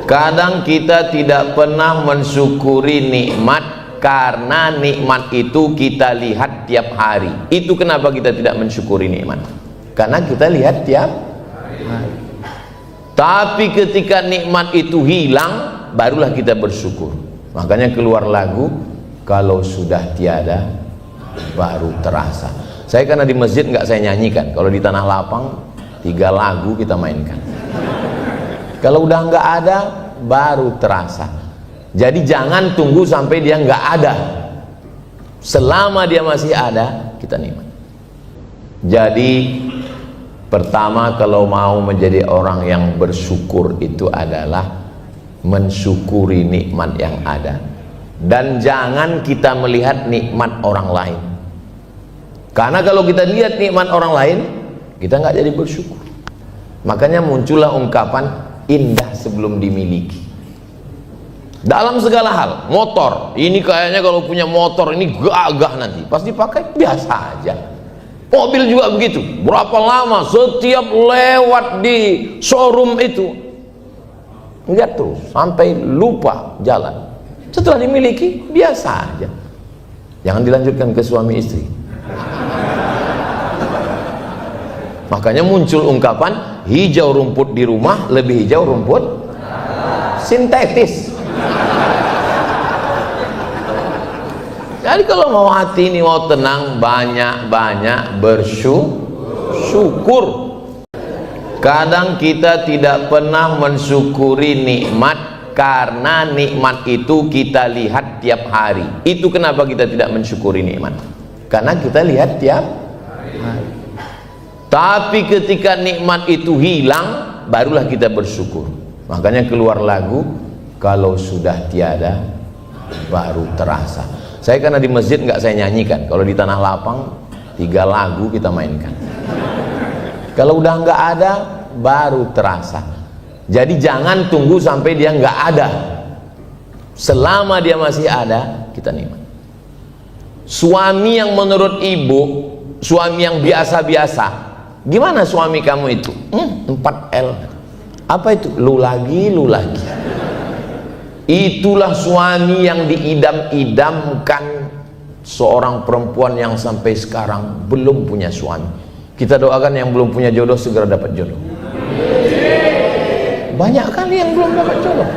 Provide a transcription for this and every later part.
Kadang kita tidak pernah mensyukuri nikmat karena nikmat itu kita lihat tiap hari. Itu kenapa kita tidak mensyukuri nikmat, karena kita lihat tiap hari. Tapi ketika nikmat itu hilang, barulah kita bersyukur. Makanya keluar lagu, kalau sudah tiada baru terasa. Saya karena di masjid nggak saya nyanyikan. Kalau di tanah lapang 3 lagu kita mainkan. Kalau udah nggak ada, baru terasa. Jadi jangan tunggu sampai dia nggak ada. Selama dia masih ada, kita nikmat. Jadi pertama, kalau mau menjadi orang yang bersyukur itu adalah mensyukuri nikmat yang ada. Dan jangan kita melihat nikmat orang lain. Karena kalau kita lihat nikmat orang lain, kita nggak jadi bersyukur. Makanya muncullah ungkapan indah sebelum dimiliki. Dalam segala hal, motor ini kayaknya kalau punya motor ini gagah, nanti pas dipakai biasa aja. Mobil juga begitu. Berapa lama setiap lewat di showroom itu lihat terus sampai lupa jalan. Setelah dimiliki biasa aja. Jangan dilanjutkan ke suami istri. Makanya muncul ungkapan hijau rumput di rumah lebih hijau rumput sintetis. Jadi kalau mau hati ini mau tenang, banyak-banyak bersyukur. Kadang kita tidak pernah mensyukuri nikmat karena nikmat itu kita lihat tiap hari. Itu kenapa kita tidak mensyukuri nikmat, karena kita lihat tiap hari. Tapi ketika nikmat itu hilang, barulah kita bersyukur. Makanya keluar lagu, kalau sudah tiada baru terasa. Saya karena di masjid nggak saya nyanyikan. Kalau di tanah lapang 3 lagu kita mainkan. Kalau udah nggak ada, baru terasa. Jadi jangan tunggu sampai dia nggak ada. Selama dia masih ada, kita nikmat. Suami yang menurut ibu, suami yang biasa-biasa. Gimana suami kamu itu? 4L. Apa itu? Lu lagi, lu lagi. Itulah suami yang diidam-idamkan seorang perempuan yang sampai sekarang belum punya suami. Kita doakan yang belum punya jodoh segera dapat jodoh. Banyak kali yang belum dapat jodoh.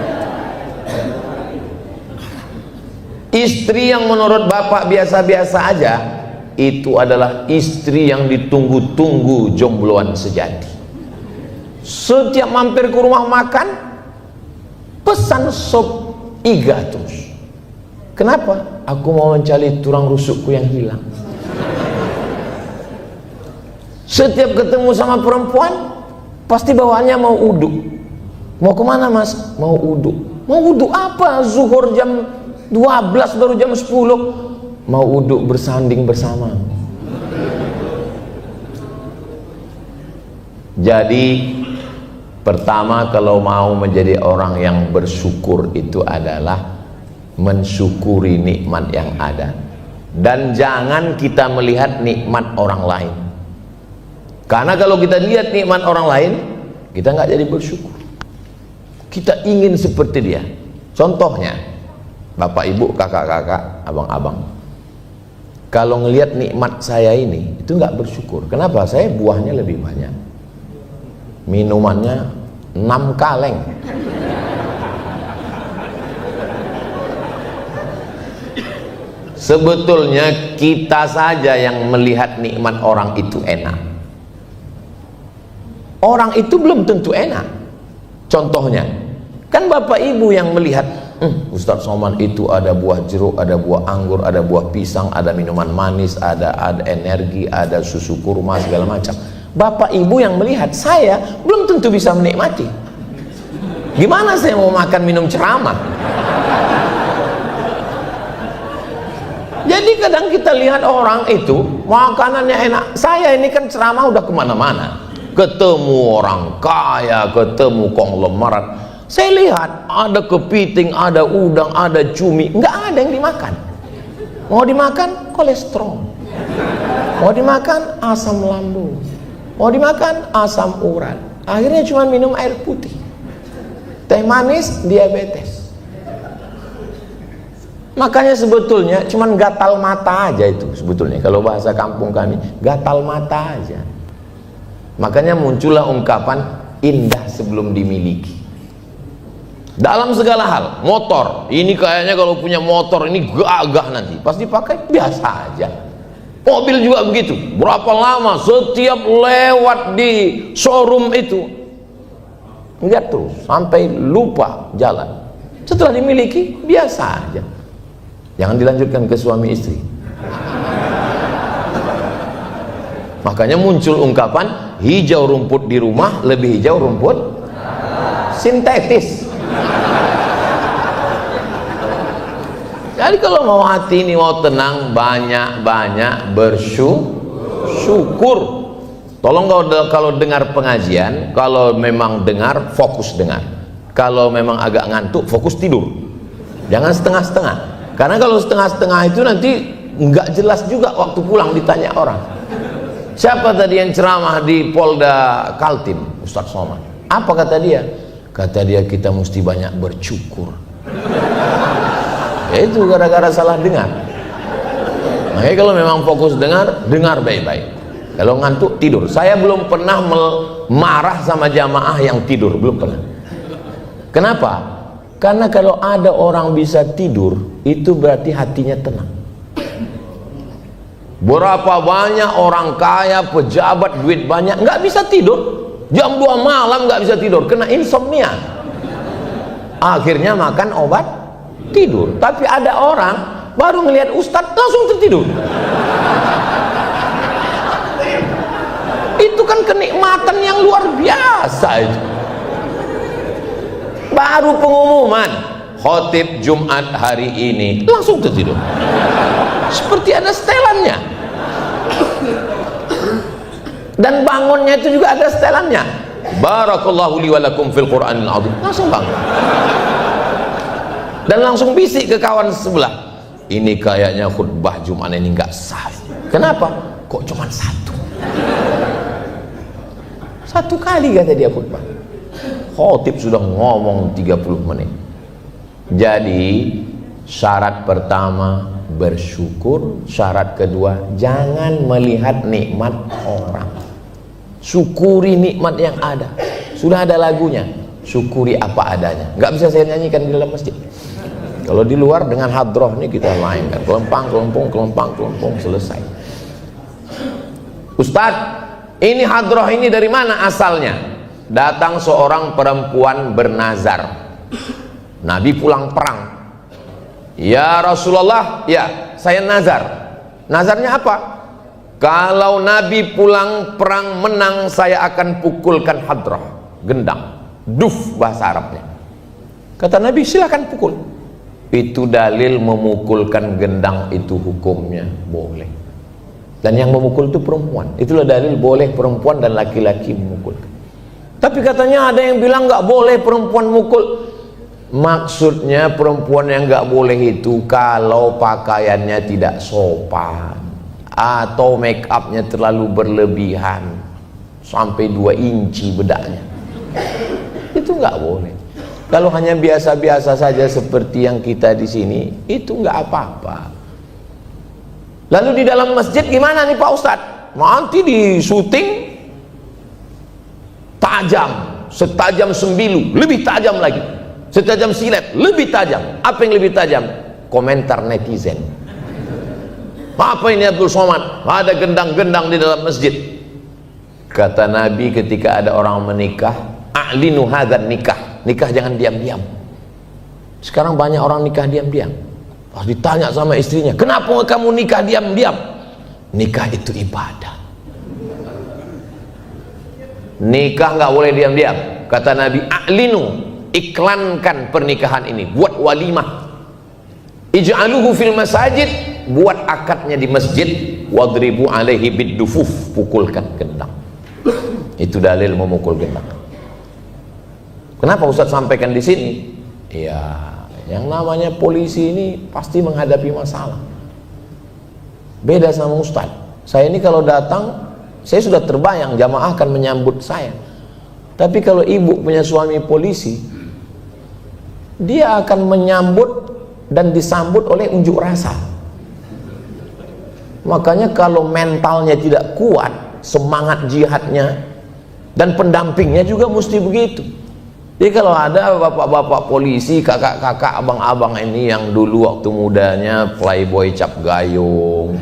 Istri yang menurut bapak biasa-biasa aja, itu adalah istri yang ditunggu-tunggu jombloan sejati. Setiap mampir ke rumah makan, pesan sop iga terus. Kenapa? Aku mau mencari tulang rusukku yang hilang. Setiap ketemu sama perempuan, pasti bawaannya mau uduk. Mau kemana mas? Mau uduk. Mau uduk apa? Zuhur jam 12 baru jam 10. Mau uduk bersanding bersama. Jadi pertama, kalau mau menjadi orang yang bersyukur itu adalah mensyukuri nikmat yang ada. Dan jangan kita melihat nikmat orang lain. Karena kalau kita lihat nikmat orang lain, kita nggak jadi bersyukur. Kita ingin seperti dia. Contohnya, bapak ibu, kakak-kakak, abang-abang. Kalau ngelihat nikmat saya ini, itu nggak bersyukur. Kenapa? Saya buahnya lebih banyak, minumannya 6 kaleng. Sebetulnya kita saja yang melihat nikmat orang itu enak. Orang itu belum tentu enak. Contohnya, kan bapak ibu yang melihat, Ustadz Somad itu ada buah jeruk, ada buah anggur, ada buah pisang, ada minuman manis, ada energi, ada susu kurma, segala macam. Bapak ibu yang melihat, saya belum tentu bisa menikmati. Gimana saya mau makan minum ceramah? Jadi kadang kita lihat orang itu makanannya enak. Saya ini kan ceramah udah kemana-mana, ketemu orang kaya, ketemu konglomerat. Saya lihat ada kepiting, ada udang, ada cumi, nggak ada yang dimakan. Mau dimakan kolesterol, mau dimakan asam lambung, mau dimakan asam urat. Akhirnya cuma minum air putih. Teh manis diabetes. Makanya sebetulnya cuman gatal mata aja itu sebetulnya, kalau bahasa kampung kami gatal mata aja. Makanya muncullah ungkapan indah sebelum dimiliki. Dalam segala hal, motor ini kayaknya kalau punya motor ini gagah, nanti pas dipakai biasa aja. Mobil juga begitu, berapa lama setiap lewat di showroom itu lihat terus sampai lupa jalan. Setelah dimiliki biasa aja. Jangan dilanjutkan ke suami istri. Makanya muncul ungkapan hijau rumput di rumah lebih hijau rumput sintetis. Jadi kalau mau hati ini mau tenang, banyak-banyak bersyukur. Tolong kalau dengar pengajian, kalau memang dengar fokus dengar. Kalau memang agak ngantuk fokus tidur. Jangan setengah-setengah. Karena kalau setengah-setengah itu nanti nggak jelas juga waktu pulang ditanya orang. Siapa tadi yang ceramah di Polda Kaltim? Ustadz Somad. Apa kata dia? Kata dia kita mesti banyak bersyukur. Ya itu gara-gara salah dengar. Makanya kalau memang fokus dengar, dengar baik-baik. Kalau ngantuk tidur. Saya belum pernah marah sama jamaah yang tidur, belum pernah. Kenapa? Karena kalau ada orang bisa tidur, itu berarti hatinya tenang. Berapa banyak orang kaya, pejabat, duit banyak, nggak bisa tidur. Jam 2 malam nggak bisa tidur, kena insomnia. Akhirnya makan obat tidur. Tapi ada orang baru ngelihat ustadz langsung tertidur. Itu kan kenikmatan yang luar biasa itu. Baru pengumuman khotib Jumat hari ini langsung tertidur, seperti ada setelannya. Dan bangunnya itu juga ada setelannya. Barakallahu li wa lakum fil Qur'anil azim. Langsung bangun. Dan langsung bisik ke kawan sebelah. Ini kayaknya khutbah Jumat ini nggak sah. Kenapa? Kok cuma satu? Satu kali kata dia khutbah. Khotib sudah ngomong 30 menit. Jadi syarat pertama bersyukur, syarat kedua jangan melihat nikmat orang. Syukuri nikmat yang ada. Sudah ada lagunya, syukuri apa adanya. Nggak bisa saya nyanyikan di dalam masjid. Kalau di luar dengan hadroh ini kita mainkan kelempang, kelempung, kelempang, kelempung, selesai. Ustadz, ini hadroh ini dari mana asalnya? Datang seorang perempuan bernazar. Nabi pulang perang. Ya Rasulullah, ya saya nazar. Nazarnya apa? Kalau Nabi pulang perang menang, saya akan pukulkan hadrah, gendang, duf bahasa Arabnya. Kata Nabi, silakan pukul. Itu dalil memukulkan gendang itu hukumnya boleh. Dan yang memukul itu perempuan. Itulah dalil boleh perempuan dan laki-laki memukul. Tapi katanya ada yang bilang nggak boleh perempuan mukul. Maksudnya perempuan yang nggak boleh itu kalau pakaiannya tidak sopan atau make upnya terlalu berlebihan sampai 2 inci bedaknya, itu nggak boleh. Kalau hanya biasa-biasa saja seperti yang kita di sini, itu nggak apa-apa. Lalu di dalam masjid gimana nih Pak Ustadz? Nanti di syuting tajam, setajam sembilu, lebih tajam lagi. Setajam silet, lebih tajam. Apa yang lebih tajam? Komentar netizen. Apa ini Abdul Somad? Ada gendang-gendang di dalam masjid. Kata Nabi ketika ada orang menikah, a'linu hadzal nikah. Nikah jangan diam-diam. Sekarang banyak orang nikah diam-diam. Pas ditanya sama istrinya, kenapa kamu nikah diam-diam? Nikah itu ibadah. Nikah nggak boleh diam-diam. Kata Nabi, a'linu, iklankan pernikahan ini, buat walimah, ij'aluhu fil masajid, buat akadnya di masjid, wadribu alaihi biddufuf, pukulkan gendang. Itu dalil memukul gendang. Kenapa Ustaz sampaikan di sini? Ya, yang namanya polisi ini pasti menghadapi masalah. Beda sama Ustaz. Saya ini kalau datang, saya sudah terbayang jamaah akan menyambut saya. Tapi kalau ibu punya suami polisi, dia akan menyambut dan disambut oleh unjuk rasa. Makanya kalau mentalnya tidak kuat, semangat jihadnya dan pendampingnya juga mesti begitu. Jadi kalau ada bapak-bapak polisi, kakak-kakak, abang-abang ini yang dulu waktu mudanya playboy cap gayung,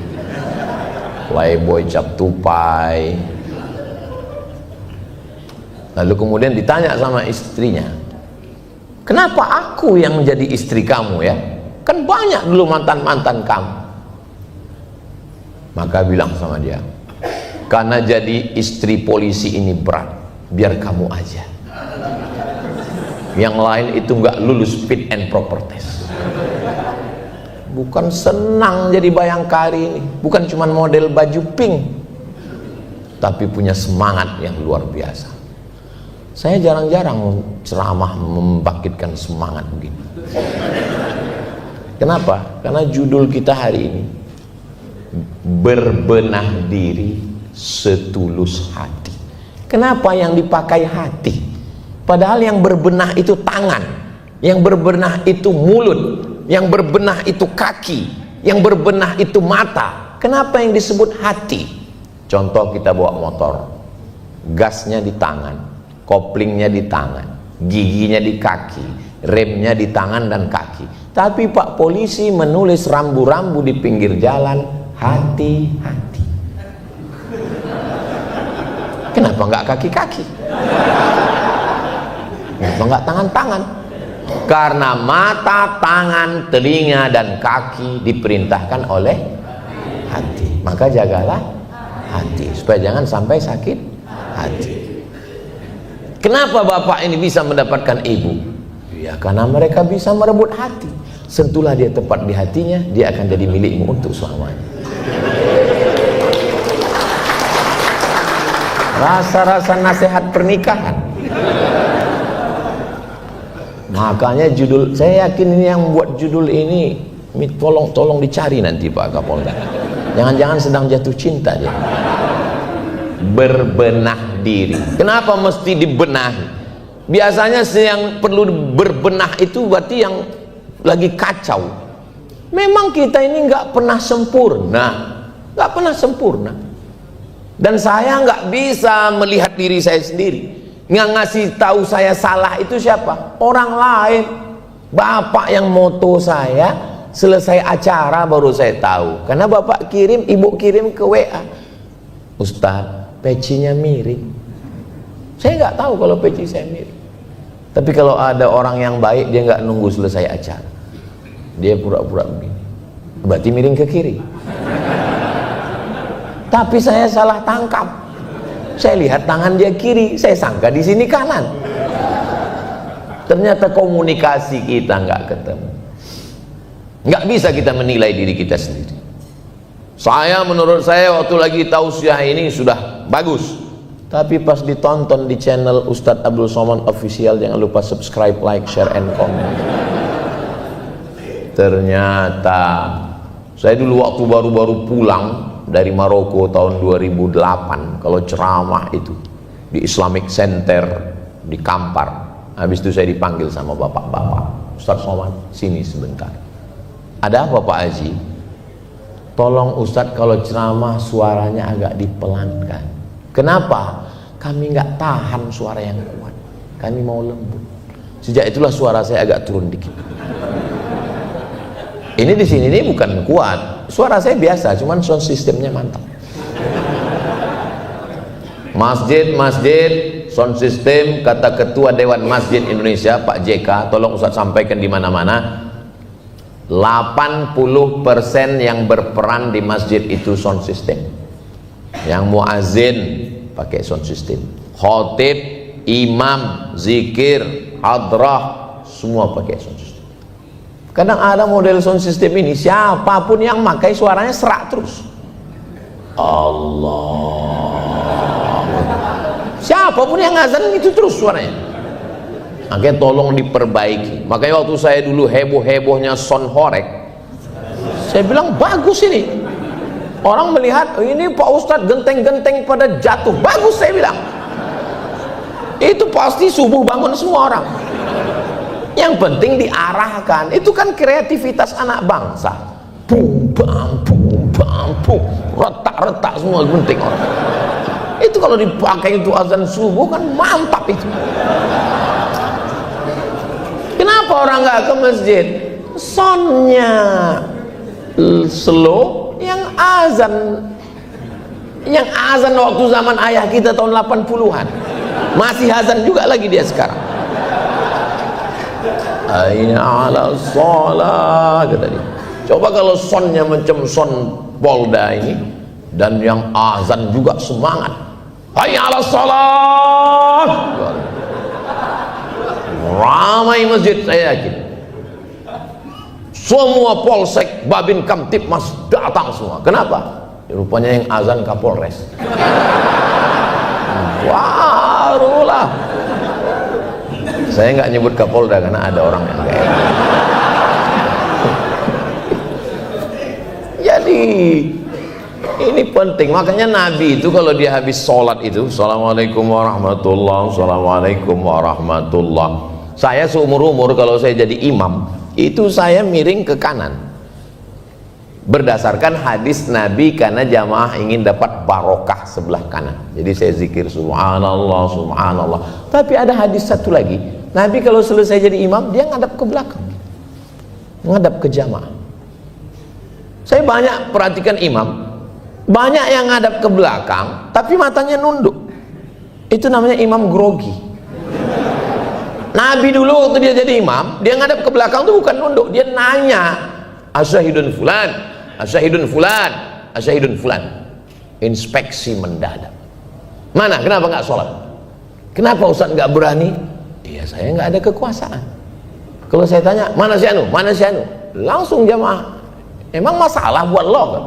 playboy cap tupai, lalu kemudian ditanya sama istrinya, kenapa aku yang menjadi istri kamu ya? Kan banyak dulu mantan-mantan kamu. Maka bilang sama dia, karena jadi istri polisi ini berat, biar kamu aja. Yang lain itu nggak lulus fit and proper test. Bukan senang jadi bayangkari ini, bukan cuma model baju pink, tapi punya semangat yang luar biasa. Saya jarang-jarang ceramah membangkitkan semangat begini. Kenapa? Karena judul kita hari ini, berbenah diri setulus hati. Kenapa yang dipakai hati? Padahal yang berbenah itu tangan, yang berbenah itu mulut, yang berbenah itu kaki, yang berbenah itu mata. Kenapa yang disebut hati? Contoh, kita bawa motor, gasnya di tangan, koplingnya di tangan, giginya di kaki, remnya di tangan dan kaki. Tapi Pak polisi menulis rambu-rambu di pinggir jalan, hati-hati. Kenapa nggak kaki-kaki? Kenapa nggak tangan-tangan? Karena mata, tangan, telinga, dan kaki diperintahkan oleh hati. Maka jagalah hati, supaya jangan sampai sakit hati. Kenapa bapak ini bisa mendapatkan ibu? Ya karena mereka bisa merebut hati. Sentuhlah dia tepat di hatinya, dia akan jadi milikmu untuk selamanya. Rasa-rasa nasihat pernikahan. Makanya judul, saya yakin ini yang membuat judul ini, tolong dicari nanti Pak Kapolda. Jangan-jangan sedang jatuh cinta dia. Berbenah diri. Kenapa mesti dibenahi? Biasanya yang perlu berbenah itu berarti yang lagi kacau. Memang kita ini nggak pernah sempurna, nggak pernah sempurna. Dan saya nggak bisa melihat diri saya sendiri. Nggak ngasih tahu saya salah itu siapa? Orang lain. Bapak yang moto saya, selesai acara baru saya tahu. Karena bapak kirim, ibu kirim ke WA, Ustadz, pecinya miring. Saya nggak tahu kalau peci saya miring. Tapi kalau ada orang yang baik, dia nggak nunggu selesai acara, dia pura-pura begini, berarti miring ke kiri. Tapi saya salah tangkap. Saya lihat tangan dia kiri, saya sangka di sini kanan. Ternyata komunikasi kita nggak ketemu. Nggak bisa kita menilai diri kita sendiri. Menurut saya waktu lagi tausiah ini sudah bagus. Tapi pas ditonton di channel Ustadz Abdul Somad Official, jangan lupa subscribe, like, share, and comment. Ternyata saya dulu waktu baru-baru pulang dari Maroko tahun 2008, kalau ceramah itu di Islamic Center di Kampar, habis itu saya dipanggil sama bapak-bapak, Ustadz Somad, sini sebentar. Ada apa Pak Haji? Tolong Ustadz kalau ceramah suaranya agak dipelankan. Kenapa? Kami nggak tahan suara yang kuat, kami mau lembut. Sejak itulah suara saya agak turun dikit. Ini di sini ini bukan kuat, suara saya biasa, cuman sound sistemnya mantap. Masjid, sound system, kata Ketua Dewan Masjid Indonesia Pak JK, tolong Ustadz sampaikan di mana-mana, 80% yang berperan di masjid itu sound system. Yang muazin pakai sound system, khotib, imam, zikir, hadrah, semua pakai sound system. Kadang ada model sound system ini, siapapun yang pakai suaranya serak terus. Allah, siapapun yang ngazan itu terus suaranya. Makanya tolong diperbaiki. Makanya waktu saya dulu heboh-hebohnya sound horek, saya bilang bagus ini. Orang melihat, ini Pak Ustadz genteng-genteng pada jatuh, bagus saya bilang. Itu pasti subuh bangun semua orang. Yang penting diarahkan. Itu kan kreativitas anak bangsa. Bum bam bum bam bum, retak-retak semua penting orang. Itu kalau dipakai itu azan subuh kan mantap itu. Kenapa orang nggak ke masjid? Sonnya slow, yang azan waktu zaman ayah kita tahun 80-an masih azan juga lagi dia sekarang. Aina ala sholat kata dia. Coba kalau sonnya macam son Polda ini, dan yang azan juga semangat, hayya ala sholat, ramai masjid. Saya yakin semua polsek, babin kamtipmas datang semua. Kenapa? Rupanya yang azan Kapolres. Barulah. Saya nggak nyebut Kapolda karena ada orang yang kayak gitu. Jadi ini penting. Makanya Nabi itu kalau dia habis sholat itu, assalamualaikum warahmatullah, assalamualaikum warahmatullah. Saya seumur-umur kalau saya jadi imam itu saya miring ke kanan berdasarkan hadis Nabi, karena jamaah ingin dapat barokah sebelah kanan. Jadi saya zikir subhanallah subhanallah. Tapi ada hadis satu lagi, Nabi kalau selesai jadi imam dia ngadap ke belakang, ngadap ke jamaah. Saya banyak perhatikan imam, banyak yang ngadap ke belakang tapi matanya nunduk. Itu namanya imam grogi. Nabi dulu waktu dia jadi imam, dia ngadap ke belakang tuh bukan nunduk, dia nanya, asyahidun fulan, asyahidun fulan, asyahidun fulan. Inspeksi mendadak. Mana? Kenapa nggak sholat? Kenapa Ustaz nggak berani? Iya, saya nggak ada kekuasaan. Kalau saya tanya, mana si anu? Mana si anu? Langsung jamaah. Emang masalah buat lo kan?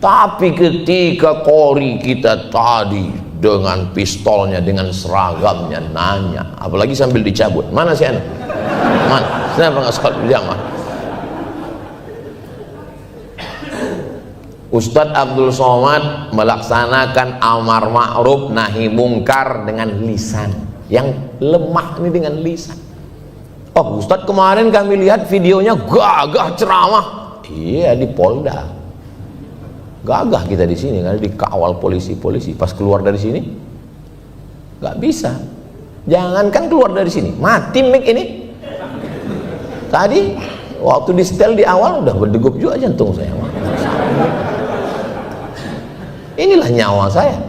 Tapi ketika kori kita tadi dengan pistolnya, dengan seragamnya nanya, apalagi sambil dicabut, mana si anu? Mana? Kenapa nggak sholat berjamaah? Ustadz Abdul Somad melaksanakan amar ma'ruf nahi mungkar dengan lisan yang lemah ini, dengan lisan. Oh, Ustadz kemarin kami lihat videonya gagah ceramah. Iya, di Polda. Gagah kita di sini karena dikawal polisi-polisi. Pas keluar dari sini nggak bisa. Jangankan keluar dari sini, mati mic ini. Tadi waktu di setel di awal udah berdegup juga jantung saya. Inilah nyawa saya.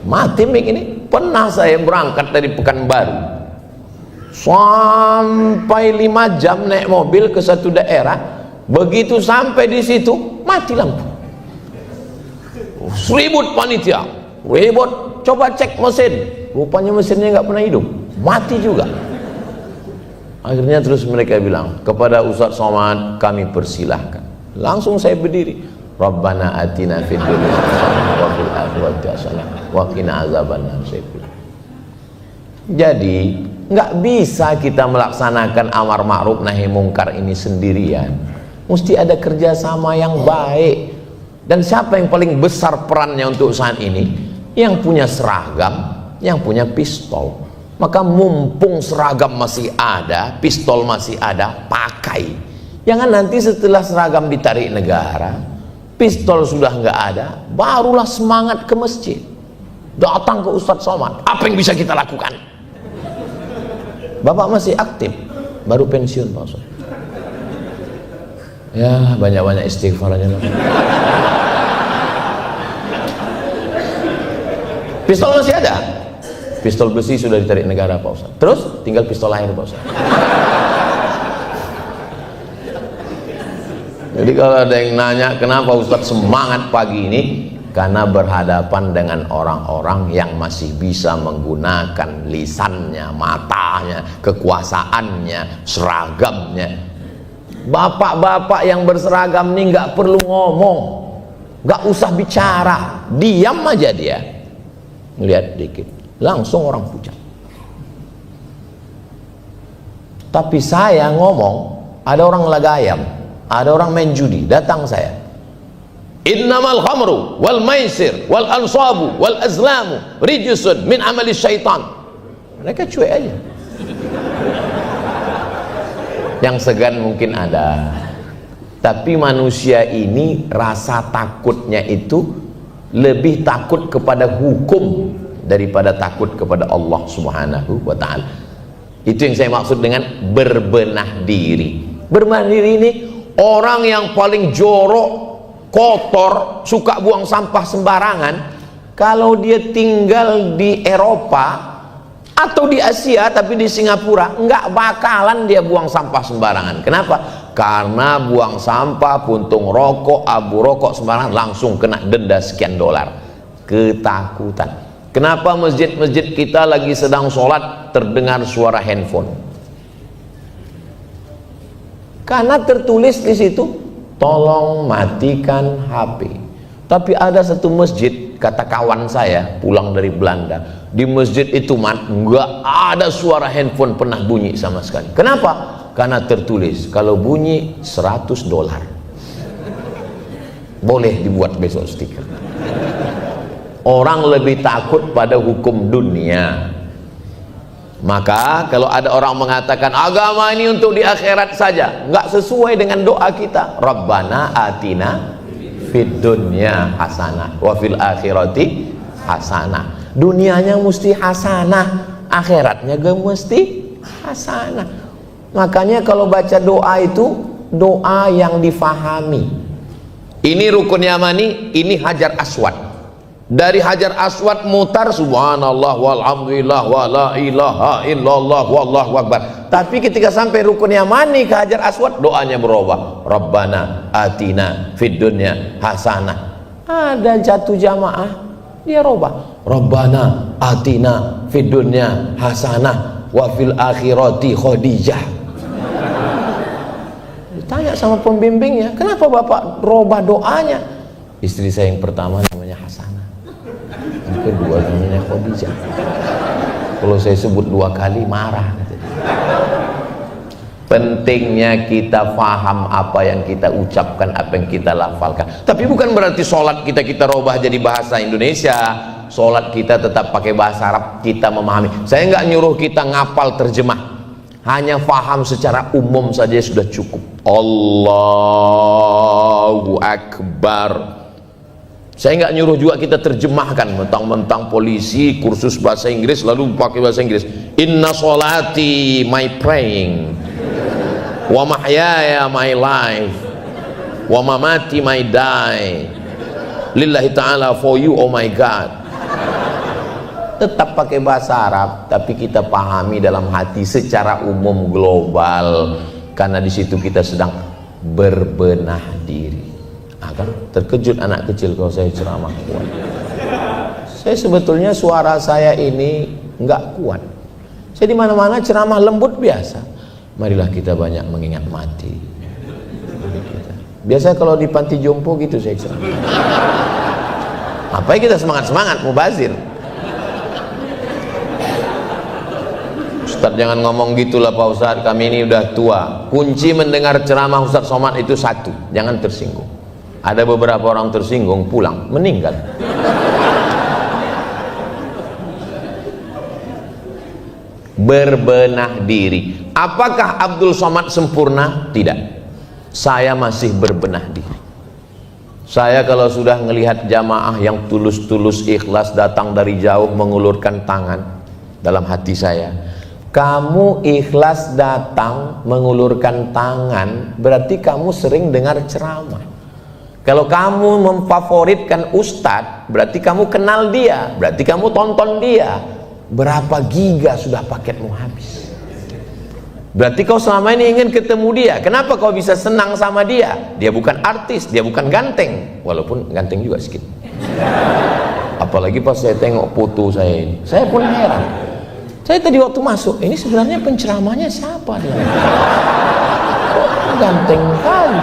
Mati mic ini. Pernah saya berangkat dari Pekanbaru sampai 5 jam naik mobil ke satu daerah. Begitu sampai di situ mati lampu. Ribut panitia, ribut, coba cek mesin, rupanya mesinnya nggak pernah hidup, mati juga. Akhirnya terus mereka bilang kepada Ustadz Somad, kami persilahkan. Langsung saya berdiri, Rabbana atina fid dunya hasanah wa fil akhirati hasanah wa qina azabannar. Jadi nggak bisa kita melaksanakan amar ma'ruf nahi mungkar ini sendirian, mesti ada kerjasama yang baik. Dan siapa yang paling besar perannya untuk saat ini? Yang punya seragam, yang punya pistol. Maka mumpung seragam masih ada, pistol masih ada, pakai. Jangan nanti setelah seragam ditarik negara, pistol sudah nggak ada, barulah semangat ke masjid, datang ke Ustadz Somad. Apa yang bisa kita lakukan? Bapak masih aktif, baru pensiun Pak Ustadz. Ya, banyak-banyak istighfar aja lah. Pistol masih ada, pistol besi sudah ditarik negara Pak Ustadz. Terus tinggal pistol air Pak Ustadz. Jadi kalau ada yang nanya kenapa Ustadz semangat pagi ini, karena berhadapan dengan orang-orang yang masih bisa menggunakan lisannya, matanya, kekuasaannya, seragamnya. Bapak-bapak yang berseragam ini nggak perlu ngomong, nggak usah bicara, diam aja dia, ngeliat dikit, langsung orang pucat. Tapi saya ngomong, ada orang laga ayam, ada orang main judi, datang saya, innamal khamru wal maisir wal ansabu wal azlamu rijsun min amali syaitan. Mereka cuek aja. Yang segan mungkin ada, tapi manusia ini rasa takutnya itu lebih takut kepada hukum daripada takut kepada Allah Subhanahu wa ta'ala. Itu yang saya maksud dengan berbenah diri. Berbenah diri ini orang yang paling jorok, kotor, suka buang sampah sembarangan. Kalau dia tinggal di Eropa atau di Asia, tapi di Singapura, nggak bakalan dia buang sampah sembarangan. Kenapa? Karena buang sampah, puntung rokok, abu rokok sembarangan langsung kena denda sekian dolar. Ketakutan. Kenapa masjid-masjid kita lagi sedang sholat terdengar suara handphone? Karena tertulis di situ, tolong matikan HP. Tapi ada satu masjid, kata kawan saya pulang dari Belanda, di masjid itu nggak ada suara handphone pernah bunyi sama sekali. Kenapa? Karena tertulis kalau bunyi $100. Boleh dibuat besok stiker. Orang lebih takut pada hukum dunia. Maka kalau ada orang mengatakan agama ini untuk di akhirat saja, nggak sesuai dengan doa kita. Rabbana atina fid dunya hasanah wa fil akhirati hasanah. Dunianya mesti hasanah, akhiratnya gak mesti hasanah. Makanya kalau baca doa itu doa yang difahami. Ini rukun yamani, ini hajar aswad. Dari hajar aswad mutar subhanallah walhamdulillah wala ilaha illallah wallahu akbar. Tapi ketika sampai rukun yamani ke hajar aswad, doanya berubah. Rabbana atina fid dunya hasanah. Ada jatuh jamaah, dia robah. Rabbana atina fid dunya hasanah wa fil akhirati Khadijah. Ditanya sama pembimbingnya, kenapa bapak robah doanya? Istri saya yang pertama namanya Hasanah, yang kedua namanya Khadijah. Kalau saya sebut 2 kali marah. Pentingnya kita faham apa yang kita ucapkan, apa yang kita lafalkan. Tapi bukan berarti sholat kita robah jadi bahasa Indonesia. Sholat kita tetap pakai bahasa Arab, kita memahami. Saya nggak nyuruh kita ngapal terjemah, hanya faham secara umum saja sudah cukup. Allahu Akbar. Saya nggak nyuruh juga kita terjemahkan mentang-mentang polisi kursus bahasa Inggris lalu pakai bahasa Inggris. Inna sholati my praying, wa mahyaya my life, wa mamati my die, lillahi ta'ala for you oh my God. Tetap pakai bahasa Arab, tapi kita pahami dalam hati secara umum global, karena di situ kita sedang berbenah diri. Akan terkejut anak kecil kalau saya ceramah kuat. Saya sebetulnya suara saya ini nggak kuat. Saya di mana-mana ceramah lembut biasa. Marilah kita banyak mengingat mati. Biasa kalau di panti jompo gitu saya ceramah. Apa kita semangat-semangat mubazir? Ustaz jangan ngomong gitulah Pak Ustaz, kami ini udah tua. Kunci mendengar ceramah Ustaz Somad itu satu, jangan tersinggung. Ada beberapa orang tersinggung pulang, meninggal. Berbenah diri. Apakah Abdul Somad sempurna? Tidak. Saya masih berbenah diri. Saya kalau sudah melihat jamaah yang tulus-tulus ikhlas datang dari jauh mengulurkan tangan dalam hati saya, kamu ikhlas datang mengulurkan tangan, berarti kamu sering dengar ceramah. Kalau kamu memfavoritkan ustadz, berarti kamu kenal dia, berarti kamu tonton dia. Berapa giga sudah paketmu habis? Berarti kau selama ini ingin ketemu dia. Kenapa kau bisa senang sama dia? Dia bukan artis, dia bukan ganteng, walaupun ganteng juga sedikit. Apalagi pas saya tengok foto saya ini, saya pun heran. Saya tadi waktu masuk, ini sebenarnya penceramahnya siapa dia? Kok ganteng kali?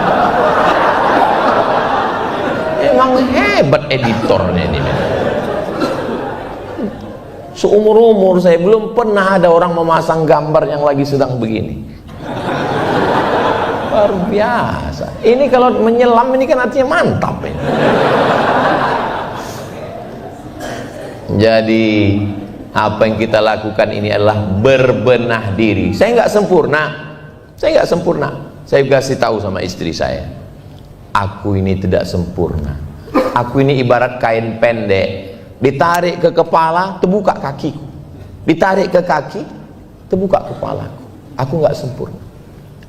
Emang hebat editornya ini. Seumur-umur saya belum pernah ada orang memasang gambar yang lagi sedang begini. Luar biasa. Ini kalau menyelam ini kan artinya mantap ya. Jadi apa yang kita lakukan ini adalah berbenah diri. Saya nggak sempurna, Saya nggak sempurna. Saya kasih tahu sama istri saya, aku ini tidak sempurna. Aku ini ibarat kain pendek, ditarik ke kepala, terbuka kakiku. Ditarik ke kaki, terbuka kepalaku. Aku nggak sempurna.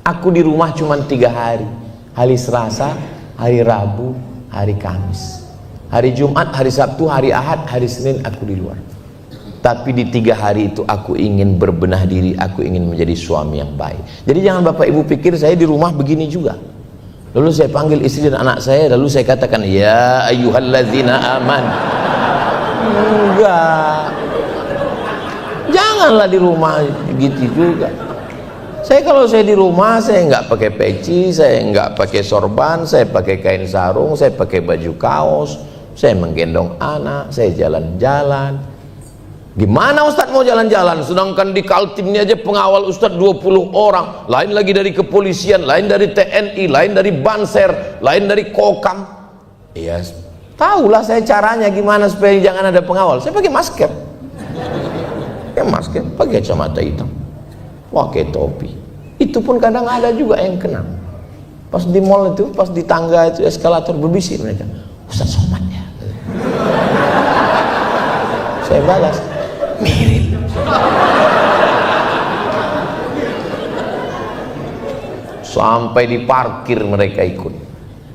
Aku di rumah cuma 3 hari. Hari Selasa, hari Rabu, hari Kamis. Hari Jumat, hari Sabtu, hari Ahad, hari Senin aku di luar. Tapi di 3 hari itu aku ingin berbenah diri, aku ingin menjadi suami yang baik. Jadi jangan Bapak Ibu pikir saya di rumah begini juga. Lalu saya panggil istri dan anak saya, lalu saya katakan, ya ayyuhalladzina aman. Enggak. Janganlah di rumah gitu juga. Kalau saya di rumah, saya nggak pakai peci, saya nggak pakai sorban, saya pakai kain sarung, saya pakai baju kaos, saya menggendong anak, saya jalan-jalan. Gimana Ustadz mau jalan-jalan? Sedangkan di Kaltim ini aja pengawal Ustadz 20 orang, lain lagi dari kepolisian, lain dari TNI, lain dari Banser, lain dari Kokam. Iya, tahulah saya caranya gimana supaya jangan ada pengawal. Saya pakai masker, pakai kacamata hitam, pakai topi. Itu pun kadang ada juga yang kena. Pas di mall itu, pas di tangga itu eskalator berbisik mereka, Ustadz Somad ya. Saya balas, mirip. Sampai di parkir mereka ikut.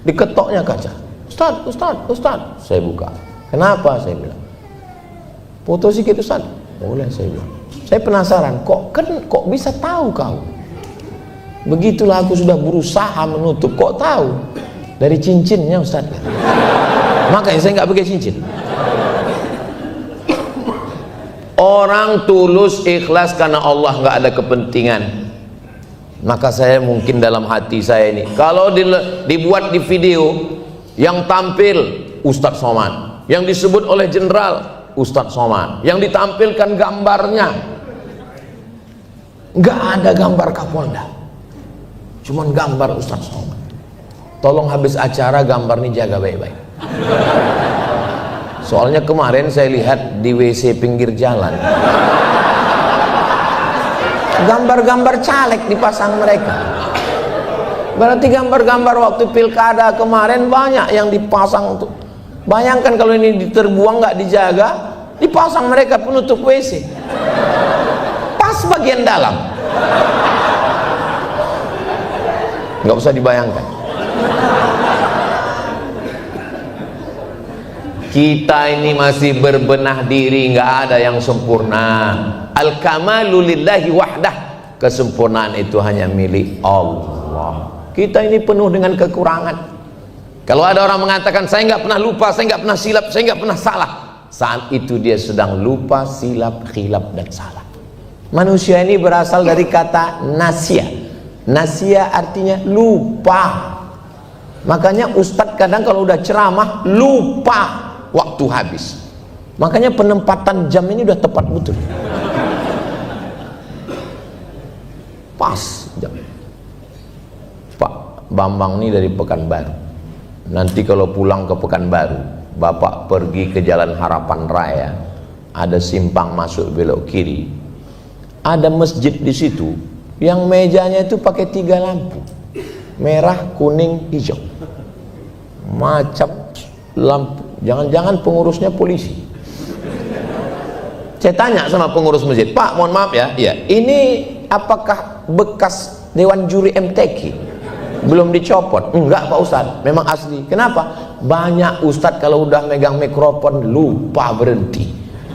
Diketoknya kaca. Ustadz. Saya buka. Kenapa? Saya bilang, foto sikit Ustadz. Boleh, saya bilang. Saya penasaran, kok bisa tahu kau? Begitulah aku sudah berusaha menutup, kok tahu? Dari cincinnya Ustaz. Makanya saya nggak pakai cincin. Orang tulus ikhlas karena Allah, nggak ada kepentingan. Maka saya mungkin dalam hati saya ini, kalau dibuat di video yang tampil Ustadz Somad, yang disebut oleh jenderal Ustadz Somad, yang ditampilkan gambarnya, nggak ada gambar Kapolda, cuman gambar Ustadz Somad. Tolong habis acara gambar ini jaga baik-baik. Soalnya kemarin saya lihat di WC pinggir jalan, gambar-gambar caleg dipasang mereka. Berarti gambar-gambar waktu pilkada kemarin banyak yang dipasang untuk. Bayangkan kalau ini terbuang nggak dijaga, dipasang mereka penutup WC. Pas bagian dalam. Nggak usah dibayangkan. Kita ini masih berbenah diri, nggak ada yang sempurna. Al-kamalu lillahi wahdah. Kesempurnaan itu hanya milik Allah. Kita ini penuh dengan kekurangan. Kalau ada orang mengatakan saya nggak pernah lupa, saya nggak pernah silap, saya nggak pernah salah, saat itu dia sedang lupa, silap, khilaf dan salah. Manusia ini berasal dari kata nasya. Nasya artinya lupa. Makanya ustadz kadang kalau udah ceramah lupa waktu habis. Makanya penempatan jam ini udah tepat betul. Pas jam. Pak Bambang ini dari Pekanbaru. Nanti kalau pulang ke Pekanbaru, Bapak pergi ke Jalan Harapan Raya, ada simpang masuk belok kiri, ada masjid di situ, yang mejanya itu pakai 3 lampu, merah, kuning, hijau, macam lampu. Jangan-jangan pengurusnya polisi. Saya tanya sama pengurus masjid, Pak, mohon maaf ya, ini apakah bekas Dewan Juri MTQ? Belum dicopot? Enggak Pak Ustadz, memang asli. Kenapa? Banyak Ustadz kalau udah megang mikrofon lupa berhenti.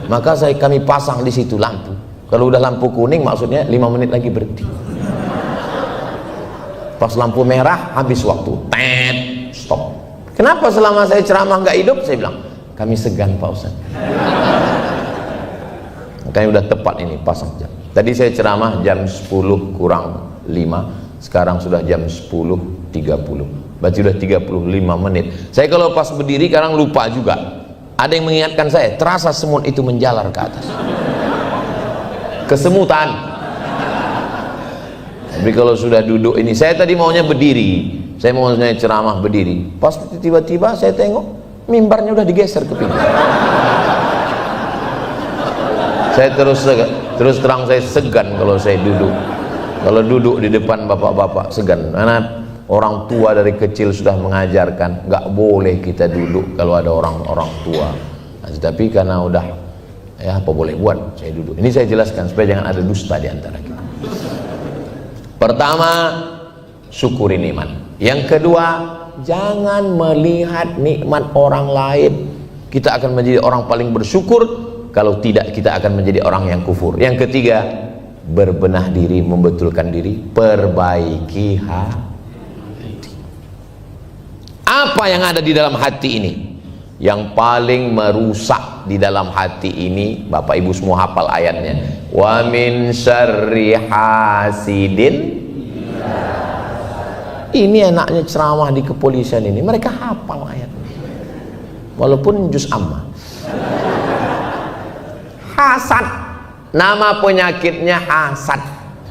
Maka kami pasang di situ lampu. Kalau udah lampu kuning maksudnya 5 menit lagi berhenti. Pas lampu merah habis waktu, tet, stop. Kenapa selama saya ceramah nggak hidup? Saya bilang, kami segan Pak Ustadz. Makanya udah tepat ini pasang jam. Tadi saya ceramah jam 10 kurang 5. Sekarang sudah jam 10.30, berarti sudah 35 menit. Saya kalau pas berdiri kadang lupa juga. Ada yang mengingatkan saya, terasa semut itu menjalar ke atas. Kesemutan. Tapi kalau sudah duduk ini, saya tadi maunya berdiri. Saya maunya ceramah berdiri. Pas tiba-tiba saya tengok, mimbarnya udah digeser ke pinggir. Saya terus terang saya segan kalau saya duduk. Kalau duduk di depan bapak-bapak segan. Karena orang tua dari kecil sudah mengajarkan nggak boleh kita duduk kalau ada orang-orang tua. Nah, tapi karena udah ya apa boleh buat, saya duduk. Ini saya jelaskan supaya jangan ada dusta di antara kita. Pertama, syukuri nikmat. Yang kedua, jangan melihat nikmat orang lain. Kita akan menjadi orang paling bersyukur. Kalau tidak, kita akan menjadi orang yang kufur. Yang ketiga, berbenah diri, membetulkan diri, perbaiki hati. Apa yang ada di dalam hati ini? Yang paling merusak di dalam hati ini, Bapak Ibu semua hafal ayatnya. Wa min syarri hasidin. Ini enaknya ceramah di kepolisian ini, mereka hafal ayatnya. Walaupun juz amma. Hasad, nama penyakitnya hasad,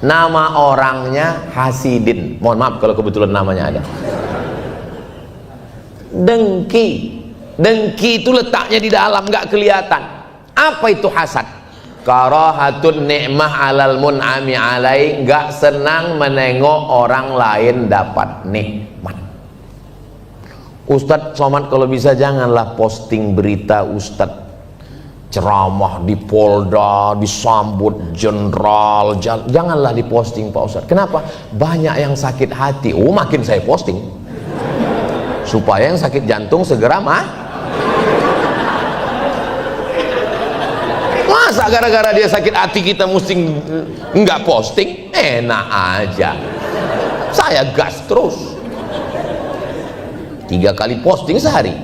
nama orangnya hasidin. Mohon maaf kalau kebetulan namanya ada. Dengki. Dengki itu letaknya di dalam, nggak kelihatan. Apa itu hasad? Karahatun ni'mah alal mun'ami alai, nggak senang menengok orang lain dapat nikmat. Ustadz Somad kalau bisa janganlah posting berita Ustadz ceramah di Polda disambut jenderal, janganlah diposting Pak Ustadz. Kenapa? Banyak yang sakit hati. Oh, makin saya posting supaya yang sakit jantung segera masa gara-gara dia sakit hati kita mesti nggak posting? Enak aja, saya gas terus 3 kali posting sehari,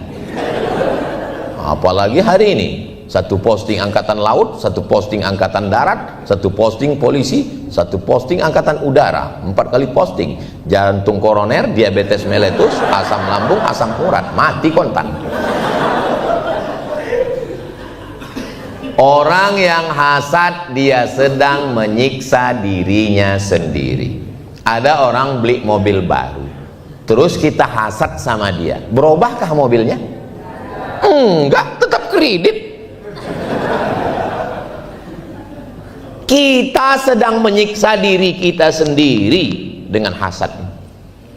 apalagi hari ini. 1 posting angkatan laut, 1 posting angkatan darat, 1 posting polisi, 1 posting angkatan udara, 4 kali posting. Jantung koroner, diabetes meletus, asam lambung, asam urat, mati kontan. Orang yang hasad, dia sedang menyiksa dirinya sendiri. Ada orang beli mobil baru, terus kita hasad sama dia, berubahkah mobilnya? Enggak, tetap kredit. Kita sedang menyiksa diri kita sendiri dengan hasad.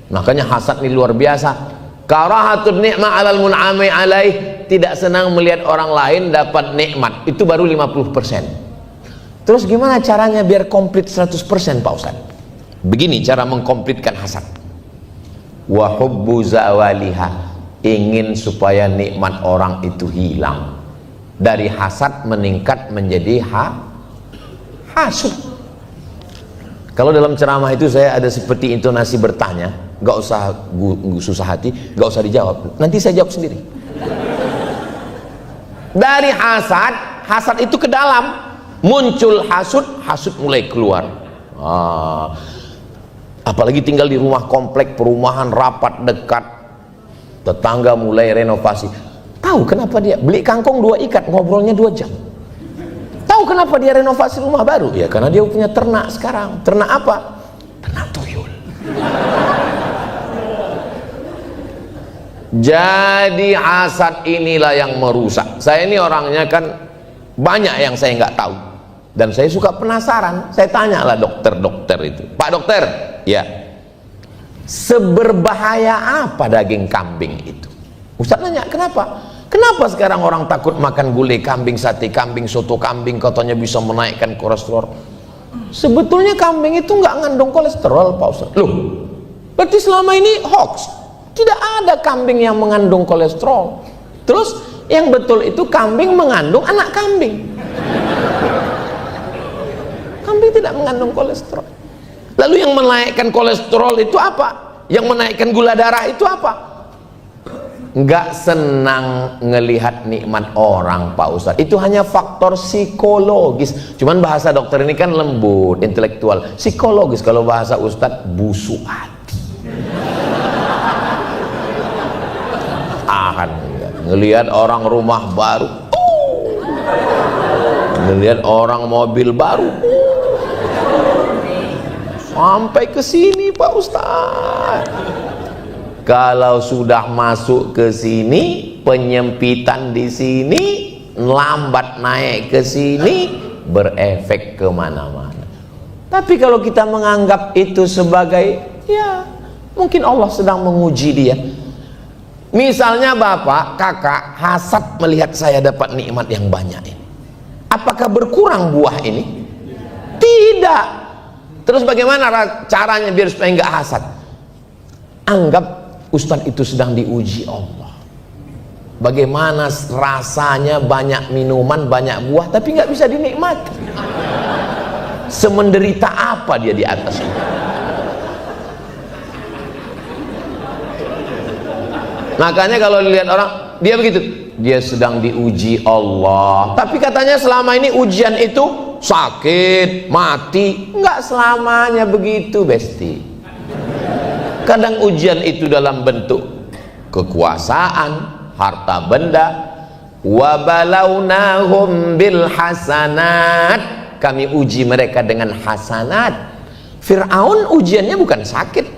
Makanya hasad ini luar biasa. Karahatun ni'mah alal mun'ami alaih, tidak senang melihat orang lain dapat nikmat, itu baru 50%. Terus gimana caranya biar komplit 100% Pak Ustaz? Begini cara mengkomplitkan hasad. Wa hubbu zawaliha, ingin supaya nikmat orang itu hilang. Dari hasad meningkat menjadi hasud. Kalau dalam ceramah itu saya ada seperti intonasi bertanya, gak usah susah hati, gak usah dijawab, nanti saya jawab sendiri. Dari hasad itu ke dalam, muncul hasud mulai keluar. Apalagi tinggal di rumah komplek perumahan rapat dekat, tetangga mulai renovasi. Tahu kenapa dia beli kangkung 2 ikat, ngobrolnya 2 jam. Tahu kenapa dia renovasi rumah baru? Ya karena dia punya ternak sekarang. Ternak apa? Ternak tuyul. Jadi hasad inilah yang merusak. Saya ini orangnya kan banyak yang saya nggak tahu, dan saya suka penasaran. Saya tanyalah dokter-dokter itu, Pak dokter, ya, seberbahaya apa daging kambing itu? Ustaz nanya, kenapa? Kenapa sekarang orang takut makan gulai kambing, sate kambing, soto kambing, katanya bisa menaikkan kolesterol? Sebetulnya kambing itu nggak ngandung kolesterol Pak Ustaz. Loh, berarti selama ini hoax. Tidak ada kambing yang mengandung kolesterol. Terus yang betul itu kambing mengandung anak kambing. Kambing tidak mengandung kolesterol. Lalu yang menaikkan kolesterol itu apa? Yang menaikkan gula darah itu apa? Nggak senang ngelihat nikmat orang Pak Ustadz. Itu hanya faktor psikologis. Cuman bahasa dokter ini kan lembut, intelektual. Psikologis, kalau bahasa Ustadz busuk hati. Ngelihat orang rumah baru, ngelihat orang mobil baru, sampai ke sini Pak Ustadz. Kalau sudah masuk ke sini, penyempitan di sini, lambat naik ke sini, berefek kemana-mana. Tapi kalau kita menganggap itu sebagai, ya mungkin Allah sedang menguji dia. Misalnya bapak, kakak hasad melihat saya dapat nikmat yang banyak ini, apakah berkurang buah ini? Tidak. Terus bagaimana caranya biar supaya nggak hasad? Anggap ustadz itu sedang diuji Allah. Bagaimana rasanya banyak minuman, banyak buah, tapi nggak bisa dinikmati. Semenderita apa dia di atas itu? Makanya kalau dilihat orang, dia begitu, dia sedang diuji Allah. Tapi katanya selama ini ujian itu sakit, mati. Enggak selamanya begitu, besti. Kadang ujian itu dalam bentuk kekuasaan, harta benda. Wa balawnahum bil hasanat, kami uji mereka dengan hasanat. Fir'aun ujiannya bukan sakit.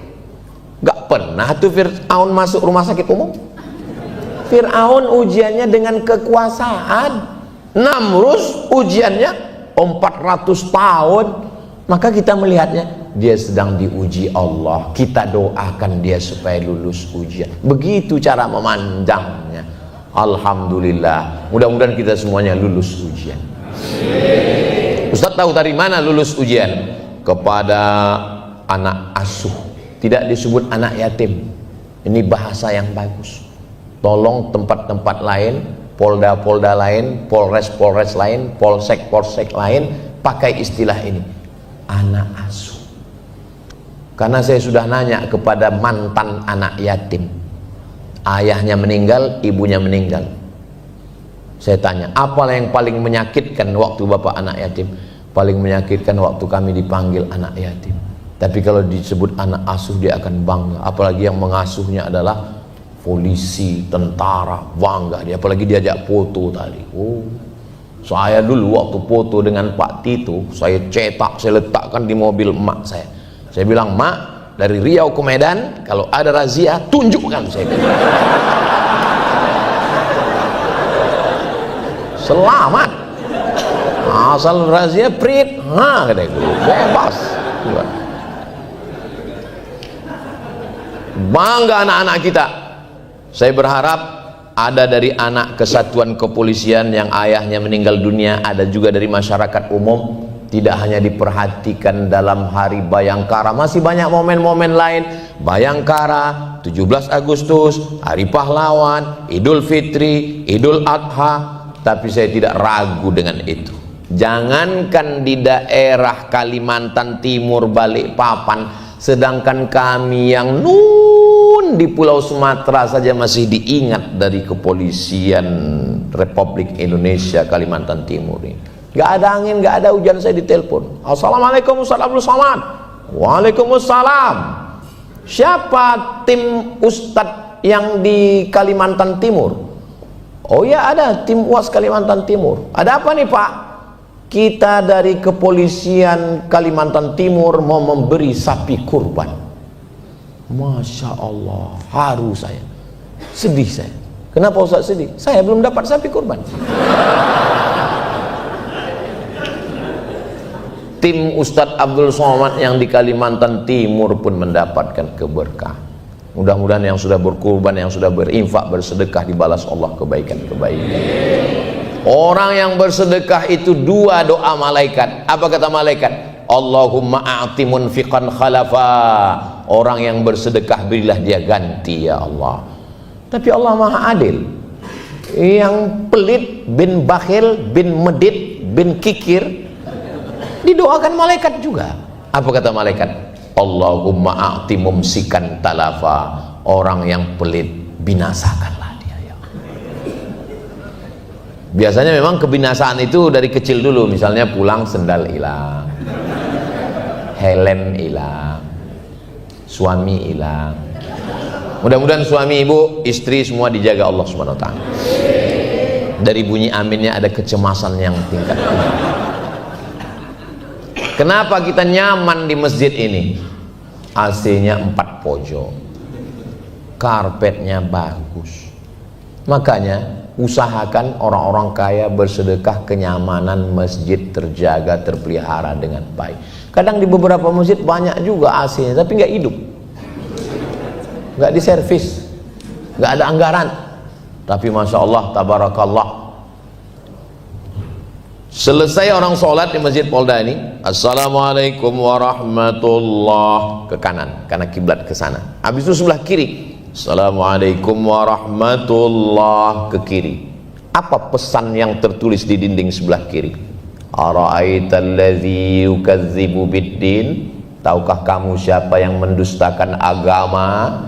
Gak pernah tuh Fir'aun masuk rumah sakit umum. Fir'aun ujiannya dengan kekuasaan. Namrus ujiannya 400 tahun. Maka kita melihatnya dia sedang diuji Allah. Kita doakan dia supaya lulus ujian. Begitu cara memandangnya. Alhamdulillah, mudah-mudahan kita semuanya lulus ujian. Ustaz tahu dari mana lulus ujian? Kepada anak asuh. Tidak disebut anak yatim. Ini bahasa yang bagus. Tolong tempat-tempat lain, polda-polda lain, polres-polres lain, polsek-polsek lain pakai istilah ini, anak asuh. Karena saya sudah nanya kepada mantan anak yatim, ayahnya meninggal, ibunya meninggal. Saya tanya, apalah yang paling menyakitkan waktu bapak anak yatim? Paling menyakitkan waktu kami dipanggil anak yatim. Tapi kalau disebut anak asuh dia akan bangga. Apalagi yang mengasuhnya adalah polisi, tentara, bangga dia. Apalagi diajak foto tadi. Oh, saya dulu waktu foto dengan Pak Tito, saya cetak, saya letakkan di mobil emak saya. Saya bilang, mak, dari Riau ke Medan kalau ada razia tunjukkan saya. Selamat. Asal razia prit, kata gue, bebas. Bangga anak-anak kita. Saya berharap ada dari anak kesatuan kepolisian yang ayahnya meninggal dunia, ada juga dari masyarakat umum. Tidak hanya diperhatikan dalam hari Bayangkara, masih banyak momen-momen lain. Bayangkara, 17 Agustus, Hari Pahlawan, Idul Fitri, Idul Adha. Tapi saya tidak ragu dengan itu. Jangankan di daerah Kalimantan Timur, Balikpapan, sedangkan kami yang di Pulau Sumatera saja masih diingat dari kepolisian Republik Indonesia Kalimantan Timur ini. Gak ada angin, gak ada hujan, saya ditelepon. Assalamualaikum Ustaz Abdul Somad. Waalaikumsalam. Siapa tim Ustadz yang di Kalimantan Timur? Oh ya, ada tim UAS Kalimantan Timur. Ada apa nih Pak? Kita dari kepolisian Kalimantan Timur mau memberi sapi kurban. Masya Allah, haru saya, sedih saya. Kenapa Ustaz sedih? Saya belum dapat sapi kurban. Tim Ustadz Abdul Somad yang di Kalimantan Timur pun mendapatkan keberkah. Mudah-mudahan yang sudah berkurban, yang sudah berinfak, bersedekah dibalas Allah kebaikan-kebaikan. Orang yang bersedekah itu dua doa malaikat. Apa kata malaikat? Allahumma a'ti munfiqan khalafa. Orang yang bersedekah berilah dia ganti ya Allah. Tapi Allah Maha Adil. Yang pelit, bin bakhil, bin medit, bin kikir didoakan malaikat juga. Apa kata malaikat? Allahumma a'ti mumsikan talafa. Orang yang pelit binasakanlah dia ya. Biasanya memang kebinasaan itu dari kecil dulu. Misalnya pulang sendal hilang, helm hilang, suami hilang. Mudah-mudahan suami, ibu, istri semua dijaga Allah Subhanahu wa taala. Dari bunyi aminnya ada kecemasan yang tingkat tinggi. Kenapa kita nyaman di masjid ini? AC-nya 4 pojok, karpetnya bagus. Makanya usahakan orang-orang kaya bersedekah, kenyamanan masjid terjaga, terpelihara dengan baik. Kadang di beberapa masjid banyak juga AC-nya, tapi nggak hidup, nggak diservis, nggak ada anggaran. Tapi Masya Allah, tabarakallah, selesai orang sholat di Masjid Polda ini, Assalamualaikum warahmatullah, ke kanan karena kiblat ke sana. Habis itu sebelah kiri, Assalamualaikum warahmatullah, ke kiri. Apa pesan yang tertulis di dinding sebelah kiri? Ara'aital ladzi yukadzibu biddin, tahukah kamu siapa yang mendustakan agama?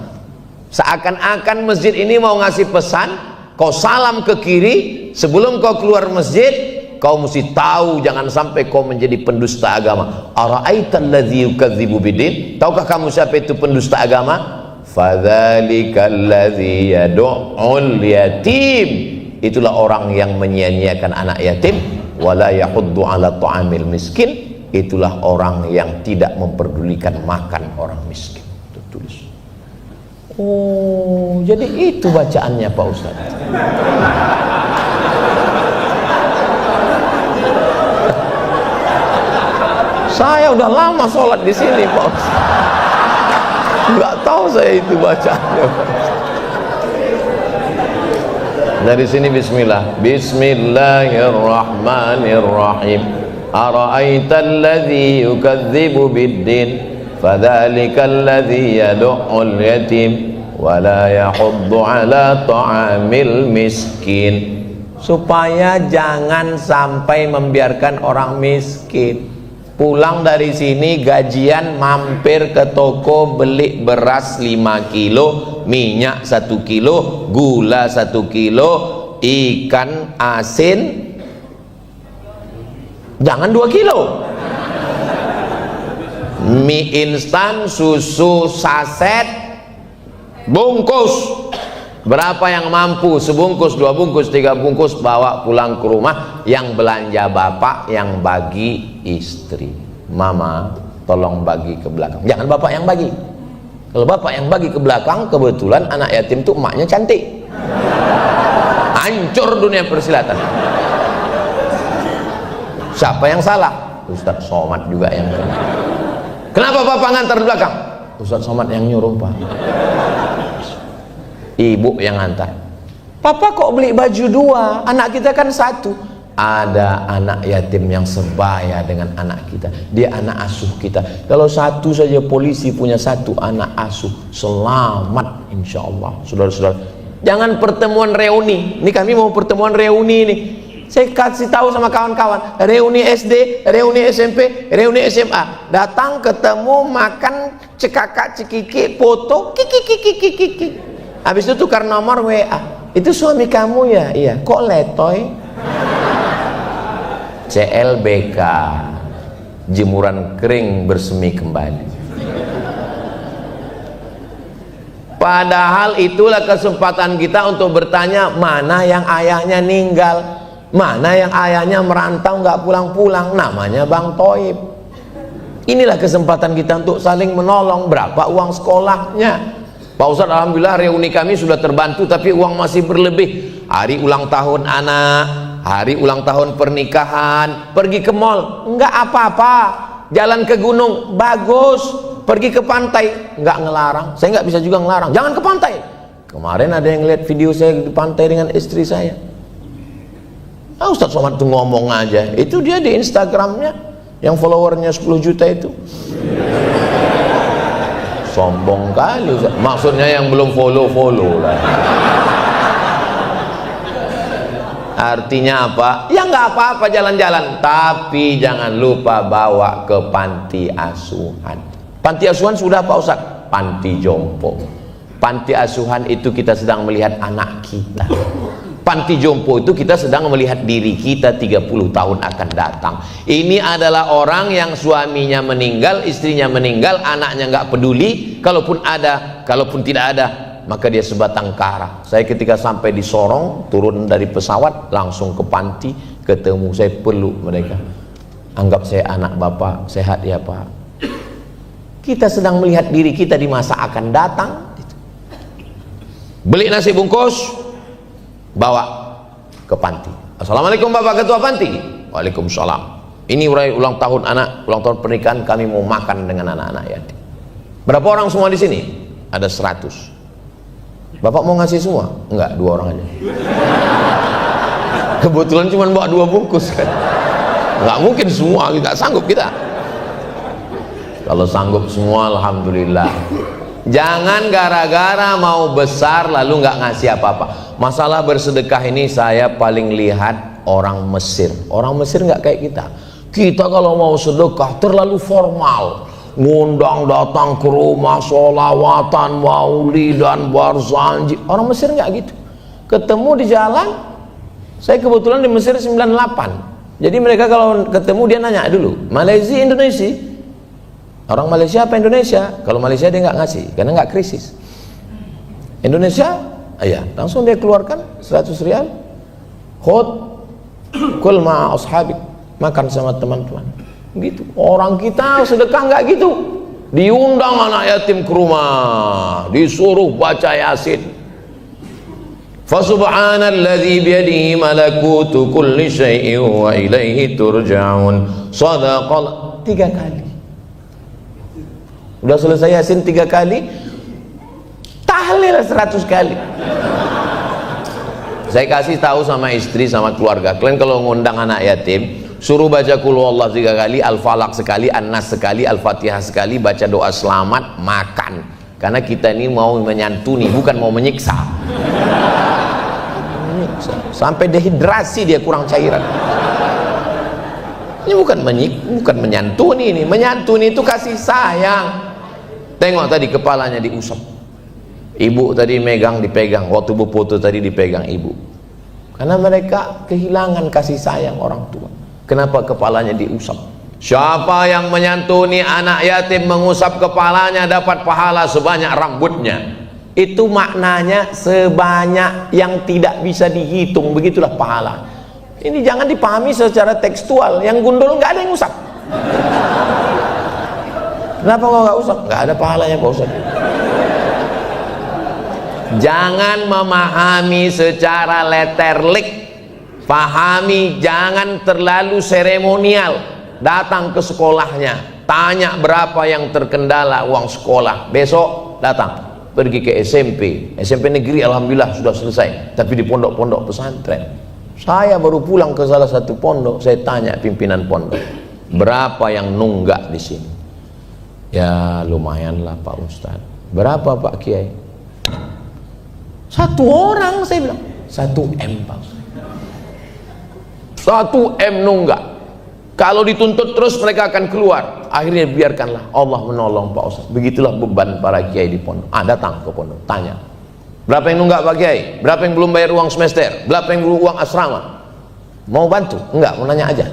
Seakan-akan masjid ini mau ngasih pesan, kau salam ke kiri sebelum kau keluar masjid, kau mesti tahu jangan sampai kau menjadi pendusta agama. Ara'aital ladzi yukadzibu biddin, tahukah kamu siapa itu pendusta agama? Fadzalikal ladzi yad'ul yatim, itulah orang yang menyia-nyiakan anak yatim. Wala yahuddu ala ta'amil miskin, itulah orang yang tidak memperdulikan makan orang miskin. Tertulis. Oh, jadi itu bacaannya Pak Ustaz. Saya udah lama sholat di sini Pak Ustaz, nggak tahu saya itu bacaannya. Dari sini bismillah. Bismillahirrahmanirrahim. Ara'aital ladzi yukadzibu biddin, fadzalikal ladzi yad'ul yatim wa la yahuddu ala ta'amil miskin. Supaya jangan sampai membiarkan orang miskin. Pulang dari sini gajian mampir ke toko beli beras 5 kilo, minyak 1 kilo, gula 1 kilo, ikan asin jangan 2 kilo, mie instan, susu saset, bungkus. Berapa yang mampu? Sebungkus, 2 bungkus, 3 bungkus, bawa pulang ke rumah. Yang belanja bapak, yang bagi istri. Mama tolong bagi ke belakang, jangan bapak yang bagi. Kalau bapak yang bagi ke belakang, kebetulan anak yatim itu emaknya cantik, hancur dunia persilatan. Siapa yang salah? Ustadz Somad juga yang kena. Kenapa bapak ngantar di belakang? Ustadz Somad yang nyuruh Pak. Ibu yang ngantar. Papa kok beli baju 2, anak kita kan 1. Ada anak yatim yang sebaya dengan anak kita, dia anak asuh kita. Kalau 1 saja polisi punya 1 anak asuh, selamat insya Allah. Saudara-saudara, jangan pertemuan reuni. Ini kami mau pertemuan reuni nih. Saya kasih tahu sama kawan-kawan, reuni SD, reuni SMP, reuni SMA, datang ketemu makan cekakak cekiki, foto kiki. Habis itu tukar nomor WA. Itu suami kamu ya? Iya. Kok letoy? CLBK, jemuran kering bersemi kembali. Padahal itulah kesempatan kita untuk bertanya, mana yang ayahnya ninggal, mana yang ayahnya merantau nggak pulang-pulang, namanya Bang Toib. Inilah kesempatan kita untuk saling menolong. Berapa uang sekolahnya? Pak Ustadz, alhamdulillah reuni kami sudah terbantu, tapi uang masih berlebih. Hari ulang tahun anak, hari ulang tahun pernikahan, pergi ke mall, enggak apa-apa. Jalan ke gunung, bagus. Pergi ke pantai, enggak ngelarang. Saya enggak bisa juga ngelarang, jangan ke pantai. Kemarin ada yang lihat video saya di pantai dengan istri saya. Ustadz Somad tuh ngomong aja, itu dia di Instagramnya, yang followernya 10 juta itu. Sombong kali, maksudnya yang belum follow lah. Artinya apa? Ya nggak apa-apa jalan-jalan, tapi jangan lupa bawa ke panti asuhan. Panti asuhan sudah Pak Ustaz? Panti jompo. Panti asuhan itu kita sedang melihat anak kita. Panti jompo itu kita sedang melihat diri kita 30 tahun akan datang. Ini adalah orang yang suaminya meninggal, istrinya meninggal, anaknya nggak peduli. Kalaupun ada, kalaupun tidak ada, maka dia sebatang kara. Saya ketika sampai di Sorong, turun dari pesawat, langsung ke panti, ketemu, saya peluk mereka. Anggap saya anak bapak, sehat ya Pak. Kita sedang melihat diri kita di masa akan datang. Beli nasi bungkus, bawa ke panti. Assalamualaikum Bapak Ketua Panti. Waalaikumsalam. ini ulang tahun anak, ulang tahun pernikahan, kami mau makan dengan anak-anak yatim. Berapa orang semua di sini? Ada 100. Bapak mau ngasih semua? Enggak, 2 orang aja. Kebetulan cuma bawa 2 bungkus kan. Enggak mungkin semua, tidak sanggup kita. Kalau sanggup semua, alhamdulillah. Jangan gara-gara mau besar lalu nggak ngasih apa-apa. Masalah bersedekah ini saya paling lihat orang Mesir. Orang Mesir nggak kayak kita. Kita kalau mau sedekah terlalu formal, ngundang datang ke rumah, sholawatan, maulidan, barzanji. Orang Mesir nggak gitu. Ketemu di jalan, saya kebetulan di Mesir 98. Jadi mereka kalau ketemu dia nanya dulu, Malaysia, Indonesia. Orang Malaysia apa Indonesia? Kalau Malaysia dia nggak ngasih, karena nggak krisis. Indonesia, ya langsung dia keluarkan 100 rial. Khud, kul ma ashabik, makan sama teman-teman. Gitu. Orang kita sedekah nggak gitu. Diundang anak yatim ke rumah, disuruh baca Yasin. Fa subhanalladzi biyadihi malakutu kulli syai'in wa ilaihi turja'un. Shadaqallah 3 kali. Udah selesai Yasin 3 kali, tahlil 100 kali. Saya kasih tahu sama istri sama keluarga, kalian kalau ngundang anak yatim, suruh baca qul huwallahu 3 kali, Al-Falaq sekali, An-Nas sekali, Al-Fatihah sekali, baca doa selamat, makan. Karena kita ini mau menyantuni, bukan mau menyiksa. Sampai dehidrasi dia, kurang cairan. Ini bukan menyantuni, ini menyantuni itu kasih sayang. Tengok tadi kepalanya diusap, ibu tadi dipegang, waktu foto tadi dipegang ibu, karena mereka kehilangan kasih sayang orang tua. Kenapa kepalanya diusap? Siapa yang menyantuni anak yatim, mengusap kepalanya, dapat pahala sebanyak rambutnya. Itu maknanya sebanyak yang tidak bisa dihitung, begitulah pahala. Ini jangan dipahami secara tekstual. Yang gundul nggak ada yang usap. Kenapa nggak usap? Nggak ada pahalanya Pak Ustaz. Jangan memahami secara letterlik. Pahami, jangan terlalu seremonial. Datang ke sekolahnya, tanya berapa yang terkendala uang sekolah. Besok datang, pergi ke SMP negeri, alhamdulillah sudah selesai. Tapi di pondok-pondok pesantren. Saya baru pulang ke salah satu pondok, saya tanya pimpinan pondok, berapa yang nunggak di sini? Ya lumayan lah Pak Ustaz. Berapa Pak Kiai? 1 orang, saya bilang 1 M Pak Ustaz. 1 M nunggak. Kalau dituntut terus mereka akan keluar. Akhirnya biarkanlah, Allah menolong Pak Ustaz. Begitulah beban para kiai di pondok. Datang ke pondok, tanya, berapa yang nunggak Pak Kiai? Berapa yang belum bayar uang semester? Berapa yang belum uang asrama? Mau bantu? Enggak, mau nanya aja.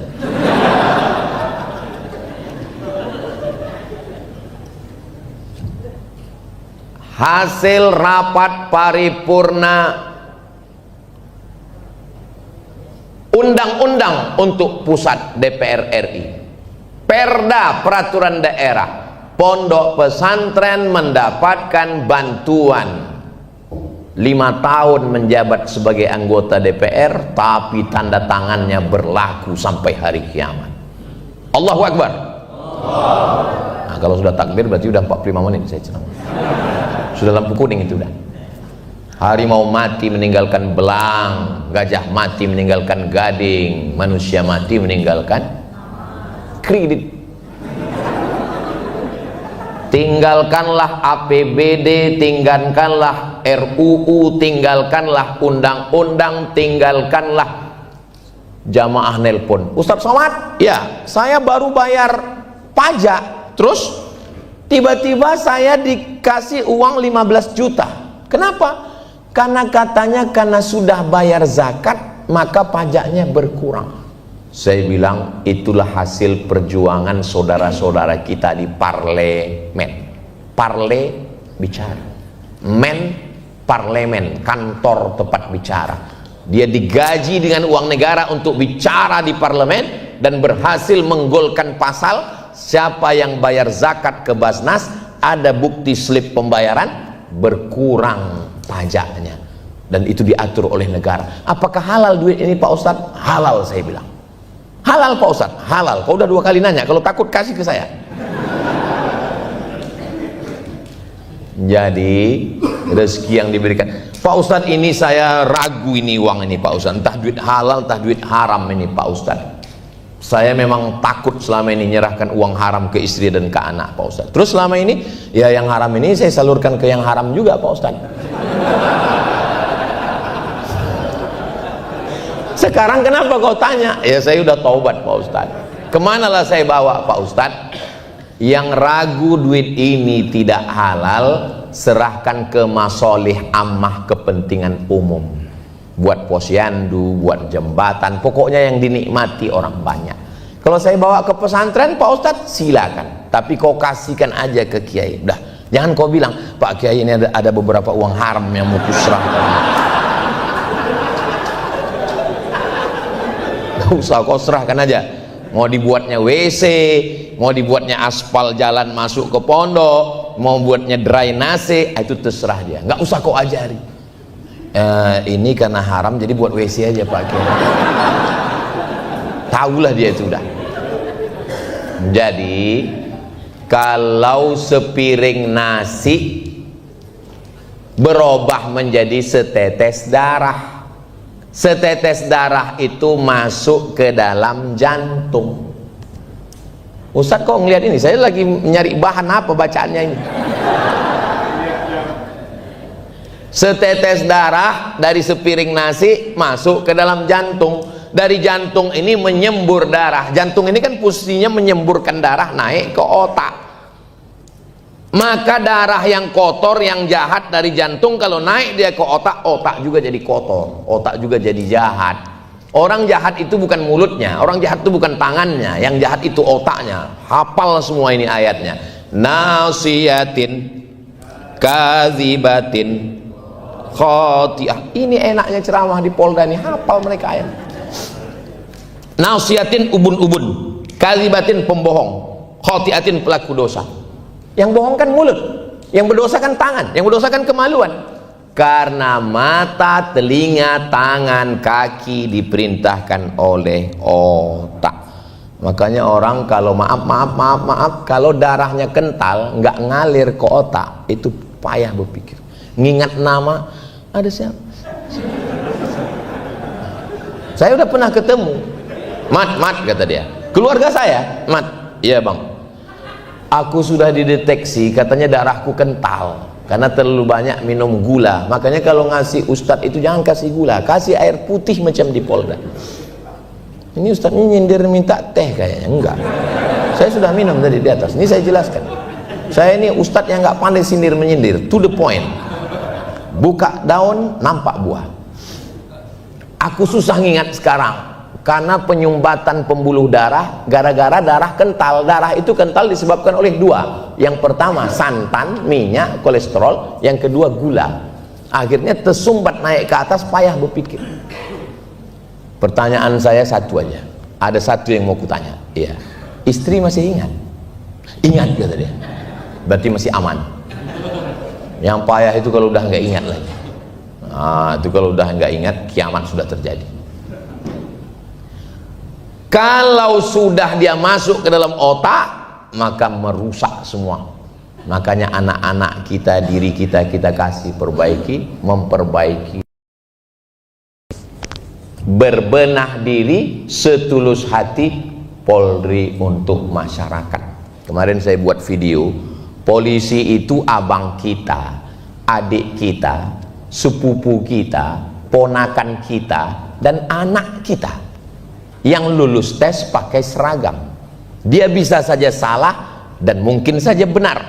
Hasil rapat paripurna undang-undang untuk pusat DPR RI, Perda peraturan daerah, pondok pesantren mendapatkan bantuan 5 tahun menjabat sebagai anggota DPR, tapi tanda tangannya berlaku sampai hari kiamat. Allahu Akbar. Nah, kalau sudah takbir berarti udah 45 menit saya ceramah. Sudah lampu kuning itu udah. Harimau mati meninggalkan belang, gajah mati meninggalkan gading, manusia mati meninggalkan kredit. Tinggalkanlah APBD, tinggalkanlah RUU, tinggalkanlah undang-undang, tinggalkanlah jamaah nelpon. Ustadz Somad, ya saya baru bayar pajak, terus tiba-tiba saya dikasih uang 15 juta. Kenapa? Karena katanya karena sudah bayar zakat maka pajaknya berkurang. Saya bilang itulah hasil perjuangan saudara-saudara kita di parlemen. Parle bicara, men parlemen, kantor tempat bicara. Dia digaji dengan uang negara untuk bicara di parlemen dan berhasil menggolkan pasal siapa yang bayar zakat ke Basnas, ada bukti slip pembayaran, berkurang pajaknya, dan itu diatur oleh negara. Apakah halal duit ini Pak Ustadz? Halal, saya bilang Halal Pak Ustadz, halal. Kau udah 2 kali nanya, kalau takut kasih ke saya. Jadi rezeki yang diberikan, Pak Ustadz ini saya ragu ini uang ini Pak Ustadz, entah duit halal entah duit haram ini Pak Ustadz. Saya memang takut selama ini nyerahkan uang haram ke istri dan ke anak Pak Ustadz. Terus selama ini ya yang haram ini saya salurkan ke yang haram juga Pak Ustadz. Sekarang kenapa kau tanya? Ya saya udah taubat Pak Ustadz. Kemanalah saya bawa Pak Ustadz? Yang ragu duit ini tidak halal, serahkan ke masolih ammah, kepentingan umum, buat posyandu, buat jembatan, pokoknya yang dinikmati orang banyak. Kalau saya bawa ke pesantren Pak Ustadz, silakan, tapi kau kasihkan aja ke kiai. Udah, jangan kau bilang Pak Kiai ini ada beberapa uang haram yang mau kuserahkan. Gak usah, kau serahkan aja. Mau dibuatnya WC, mau dibuatnya aspal jalan masuk ke pondok, mau buatnya drainase, itu terserah dia. Nggak usah kau ajari. Ini karena haram jadi buat WC aja Pak Kiai. Tahulah dia itu udah. Jadi kalau sepiring nasi berubah menjadi setetes darah, setetes darah itu masuk ke dalam jantung. Ustadz kok ngeliat ini? Saya lagi nyari bahan apa bacaannya ini. Setetes darah dari sepiring nasi masuk ke dalam jantung. Dari jantung ini menyembur darah. Jantung ini kan posisinya menyemburkan darah naik ke otak. Maka darah yang kotor, yang jahat dari jantung kalau naik dia ke otak, otak juga jadi kotor, otak juga jadi jahat. Orang jahat itu bukan mulutnya, orang jahat itu bukan tangannya, yang jahat itu otaknya. Hafal semua ini ayatnya. Nasiyatin kazibatin khotiah. Ini enaknya ceramah di Polda nih, hafal mereka ayat. Nasiyatin ubun-ubun, kazibatin pembohong, khotiatin pelaku dosa. Yang bohong kan mulut, yang berdosa kan tangan, yang berdosa kan kemaluan. Karena mata, telinga, tangan, kaki diperintahkan oleh otak. Makanya orang kalau maaf, kalau darahnya kental, nggak ngalir ke otak, itu payah berpikir. Ngingat nama, ada siapa? Saya udah pernah ketemu, Mat kata dia, keluarga saya, Mat, iya bang. Aku sudah dideteksi, katanya darahku kental karena terlalu banyak minum gula. Makanya kalau ngasih ustadz itu jangan kasih gula, kasih air putih macam di Polda. Ini ustadznya nyindir minta teh kayaknya, enggak. Saya sudah minum tadi di atas. Ini saya jelaskan. Saya ini ustadz yang nggak pandai sindir menyindir, to the point. Buka daun nampak buah. Aku susah ngingat sekarang. Karena penyumbatan pembuluh darah gara-gara darah kental. Darah itu kental disebabkan oleh 2. Yang pertama santan, minyak, kolesterol. Yang kedua gula. Akhirnya tersumbat naik ke atas, payah berpikir. Pertanyaan saya satu aja. Ada satu yang mau kutanya. Iya. Istri masih ingat? Ingat kata dia. Berarti masih aman. Yang payah itu kalau udah nggak ingat lagi. Nah, itu kalau udah nggak ingat, kiamat sudah terjadi. Kalau sudah dia masuk ke dalam otak, maka merusak semua. Makanya anak-anak kita, diri kita, kita kasih perbaiki, memperbaiki. Berbenah diri setulus hati Polri untuk masyarakat. Kemarin saya buat video, polisi itu abang kita, adik kita, sepupu kita, ponakan kita, dan anak kita yang lulus tes pakai seragam. Dia bisa saja salah dan mungkin saja benar.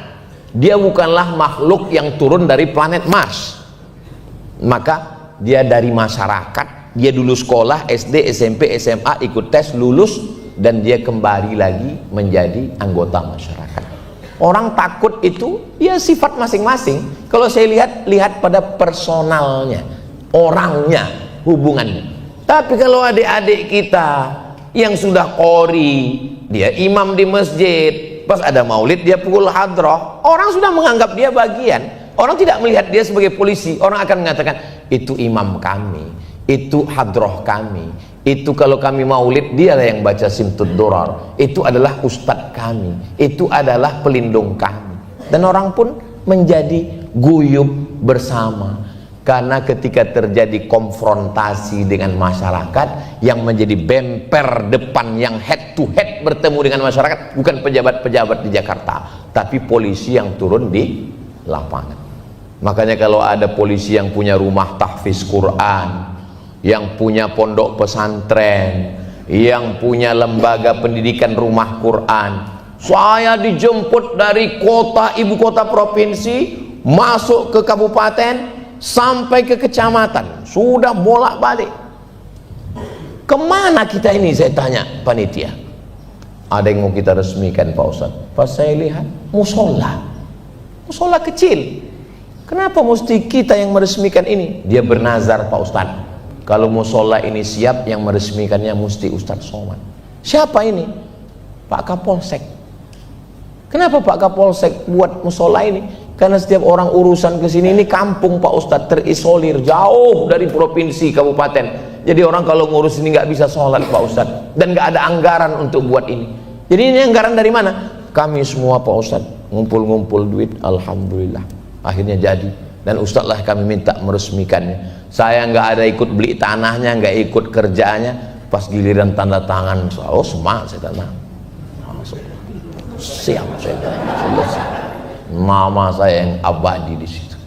Dia bukanlah makhluk yang turun dari planet Mars. Maka dia dari masyarakat. Dia dulu sekolah SD, SMP, SMA, ikut tes, lulus, dan dia kembali lagi menjadi anggota masyarakat. Orang takut itu ya sifat masing-masing. Kalau saya lihat pada personalnya, orangnya, hubungannya. Tapi kalau adik-adik kita yang sudah qori, dia imam di masjid, pas ada maulid dia pukul hadroh, orang sudah menganggap dia bagian. Orang tidak melihat dia sebagai polisi. Orang akan mengatakan itu imam kami, itu hadroh kami, Itu kalau kami maulid, dialah yang baca Simtud Durar. Itu adalah ustadz kami, itu adalah pelindung kami. Dan orang pun menjadi guyub bersama. Karena ketika terjadi konfrontasi dengan masyarakat, yang menjadi bemper depan, yang head to head bertemu dengan masyarakat, bukan pejabat-pejabat di Jakarta, tapi polisi yang turun di lapangan. Makanya kalau ada polisi yang punya rumah tahfiz Quran, yang punya pondok pesantren, yang punya lembaga pendidikan rumah Quran, saya dijemput dari kota, ibu kota provinsi, masuk ke kabupaten, sampai ke kecamatan, sudah bolak-balik. Kemana kita ini, saya tanya panitia. Ada yang mau kita resmikan Pak Ustadz. Pas saya lihat, musola kecil. Kenapa mesti kita yang meresmikan ini? Dia bernazar Pak Ustadz, kalau musola ini siap, yang meresmikannya mesti Ustadz Somad. Siapa ini? Pak Kapolsek. Kenapa Pak Kapolsek buat musola ini? Karena setiap orang urusan ke sini, ini kampung Pak Ustadz, terisolir jauh dari provinsi kabupaten. Jadi orang kalau ngurus ini nggak bisa sholat Pak Ustadz, dan nggak ada anggaran untuk buat ini. Jadi ini anggaran dari mana? Kami semua Pak Ustadz ngumpul-ngumpul duit, alhamdulillah akhirnya jadi. Dan Ustadz lah kami minta meresmikannya. Saya nggak ada ikut beli tanahnya, nggak ikut kerjaannya. Pas giliran tanda tangan, oh semak saya tanda, siap saya selesai. Nama saya yang abadi di situ.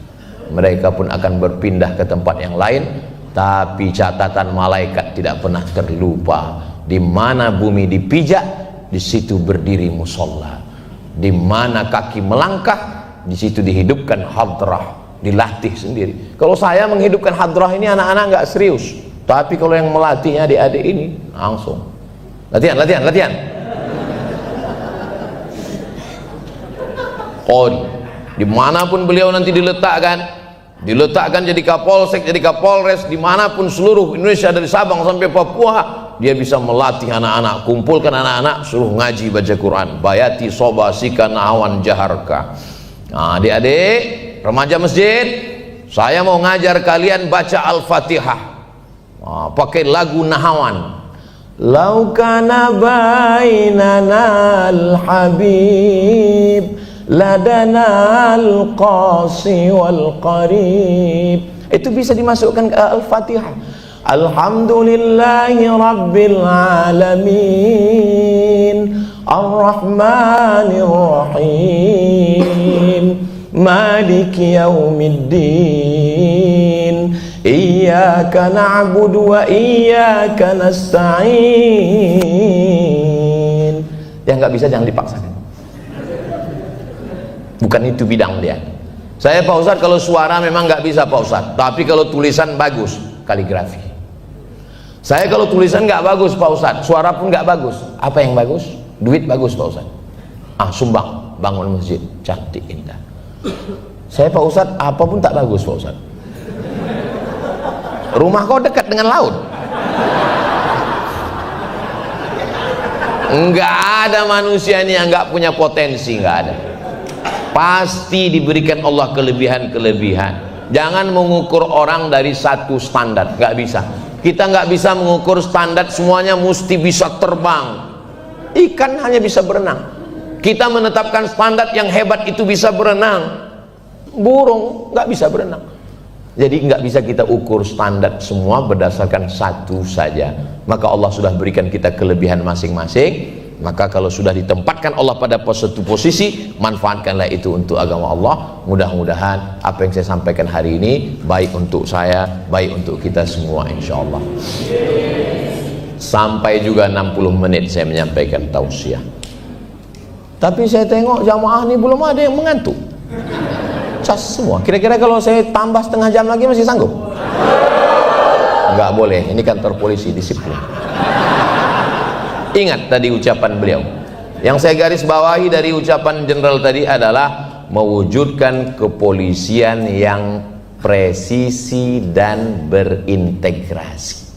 Mereka pun akan berpindah ke tempat yang lain, tapi catatan malaikat tidak pernah terlupa. Di mana bumi dipijak, di situ berdiri musola. Di mana kaki melangkah, di situ dihidupkan hadrah, dilatih sendiri. Kalau saya menghidupkan hadrah ini, anak-anak nggak serius, tapi kalau yang melatihnya adik-adik ini langsung latihan. Qori, dimanapun beliau nanti diletakkan jadi Kapolsek, jadi Kapolres, dimanapun seluruh Indonesia dari Sabang sampai Papua, dia bisa melatih anak-anak, kumpulkan anak-anak, suruh ngaji baca Quran, bayati soba sika nahawan jaharka. Nah, adik-adik remaja masjid, saya mau ngajar kalian baca Al-Fatihah, pakai lagu Nahawan. Lau kana bainana al-habib ladanal qasi wal qarib. Itu bisa dimasukkan ke Al-Fatihah. Alhamdulillahi rabbil alamin ar-rahmanir rahim maliki yaumiddin iyyaka na'budu wa iyyaka nasta'in. Yang nggak bisa jangan dipaksakan, bukan itu bidang dia. Saya Pak Ustadz kalau suara memang nggak bisa Pak Ustadz, tapi kalau tulisan bagus, kaligrafi. Saya kalau tulisan nggak bagus Pak Ustadz, suara pun nggak bagus. Apa yang bagus? Duit bagus Pak Ustadz. Sumbang, bangun masjid, cantik indah. Saya Pak Ustadz, apapun tak bagus Pak Ustadz. Rumah kau dekat dengan laut. Nggak ada manusia ini yang nggak punya potensi, nggak ada. Pasti diberikan Allah kelebihan-kelebihan. Jangan mengukur orang dari satu standar, nggak bisa. Kita nggak bisa mengukur standar semuanya mesti bisa terbang. Ikan hanya bisa berenang. Kita menetapkan standar yang hebat itu bisa berenang. Burung nggak bisa berenang. Jadi nggak bisa kita ukur standar semua berdasarkan satu saja. Maka Allah sudah berikan kita kelebihan masing-masing. Maka kalau sudah ditempatkan Allah pada satu posisi, manfaatkanlah itu untuk agama Allah. Mudah-mudahan apa yang saya sampaikan hari ini baik untuk saya, baik untuk kita semua insyaallah. Sampai juga 60 menit saya menyampaikan tausiah. Tapi saya tengok jamaah ini belum ada yang mengantuk. Cas semua. Kira-kira kalau saya tambah setengah jam lagi masih sanggup? Nggak boleh, ini kantor polisi, disiplin. Ingat tadi ucapan beliau. Yang saya garis bawahi dari ucapan jenderal tadi adalah mewujudkan kepolisian yang presisi dan berintegrasi.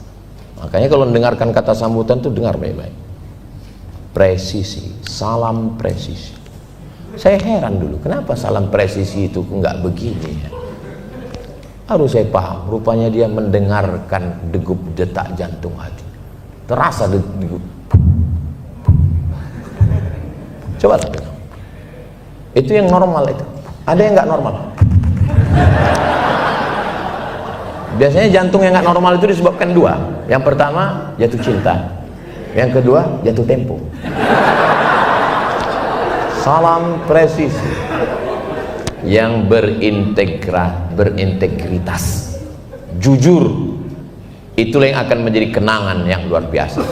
Makanya kalau mendengarkan kata sambutan itu dengar baik-baik. Presisi, salam presisi. Saya heran dulu, kenapa salam presisi itu enggak begini ya? Harus saya paham, rupanya dia mendengarkan degup detak jantung hati. terasa coba itu yang normal. Itu ada yang nggak normal. Biasanya jantung yang nggak normal itu disebabkan dua. Yang pertama jatuh cinta, yang kedua jatuh tempo. Salam presisi yang berintegritas, jujur, itulah yang akan menjadi kenangan yang luar biasa.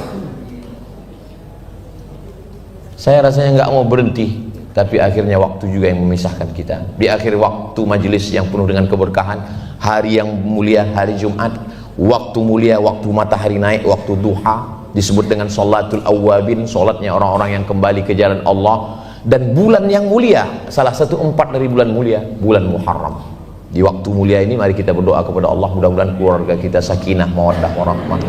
Saya rasanya nggak mau berhenti, tapi akhirnya waktu juga yang memisahkan kita. Di akhir waktu majelis yang penuh dengan keberkahan, hari yang mulia, hari Jumat, waktu mulia, waktu matahari naik, waktu duha, disebut dengan sholatul awwabin, sholatnya orang-orang yang kembali ke jalan Allah. Dan bulan yang mulia, salah satu 4 dari bulan mulia, bulan Muharram. Di waktu mulia ini mari kita berdoa kepada Allah, mudah-mudahan keluarga kita sakinah, mawaddah, warahmah.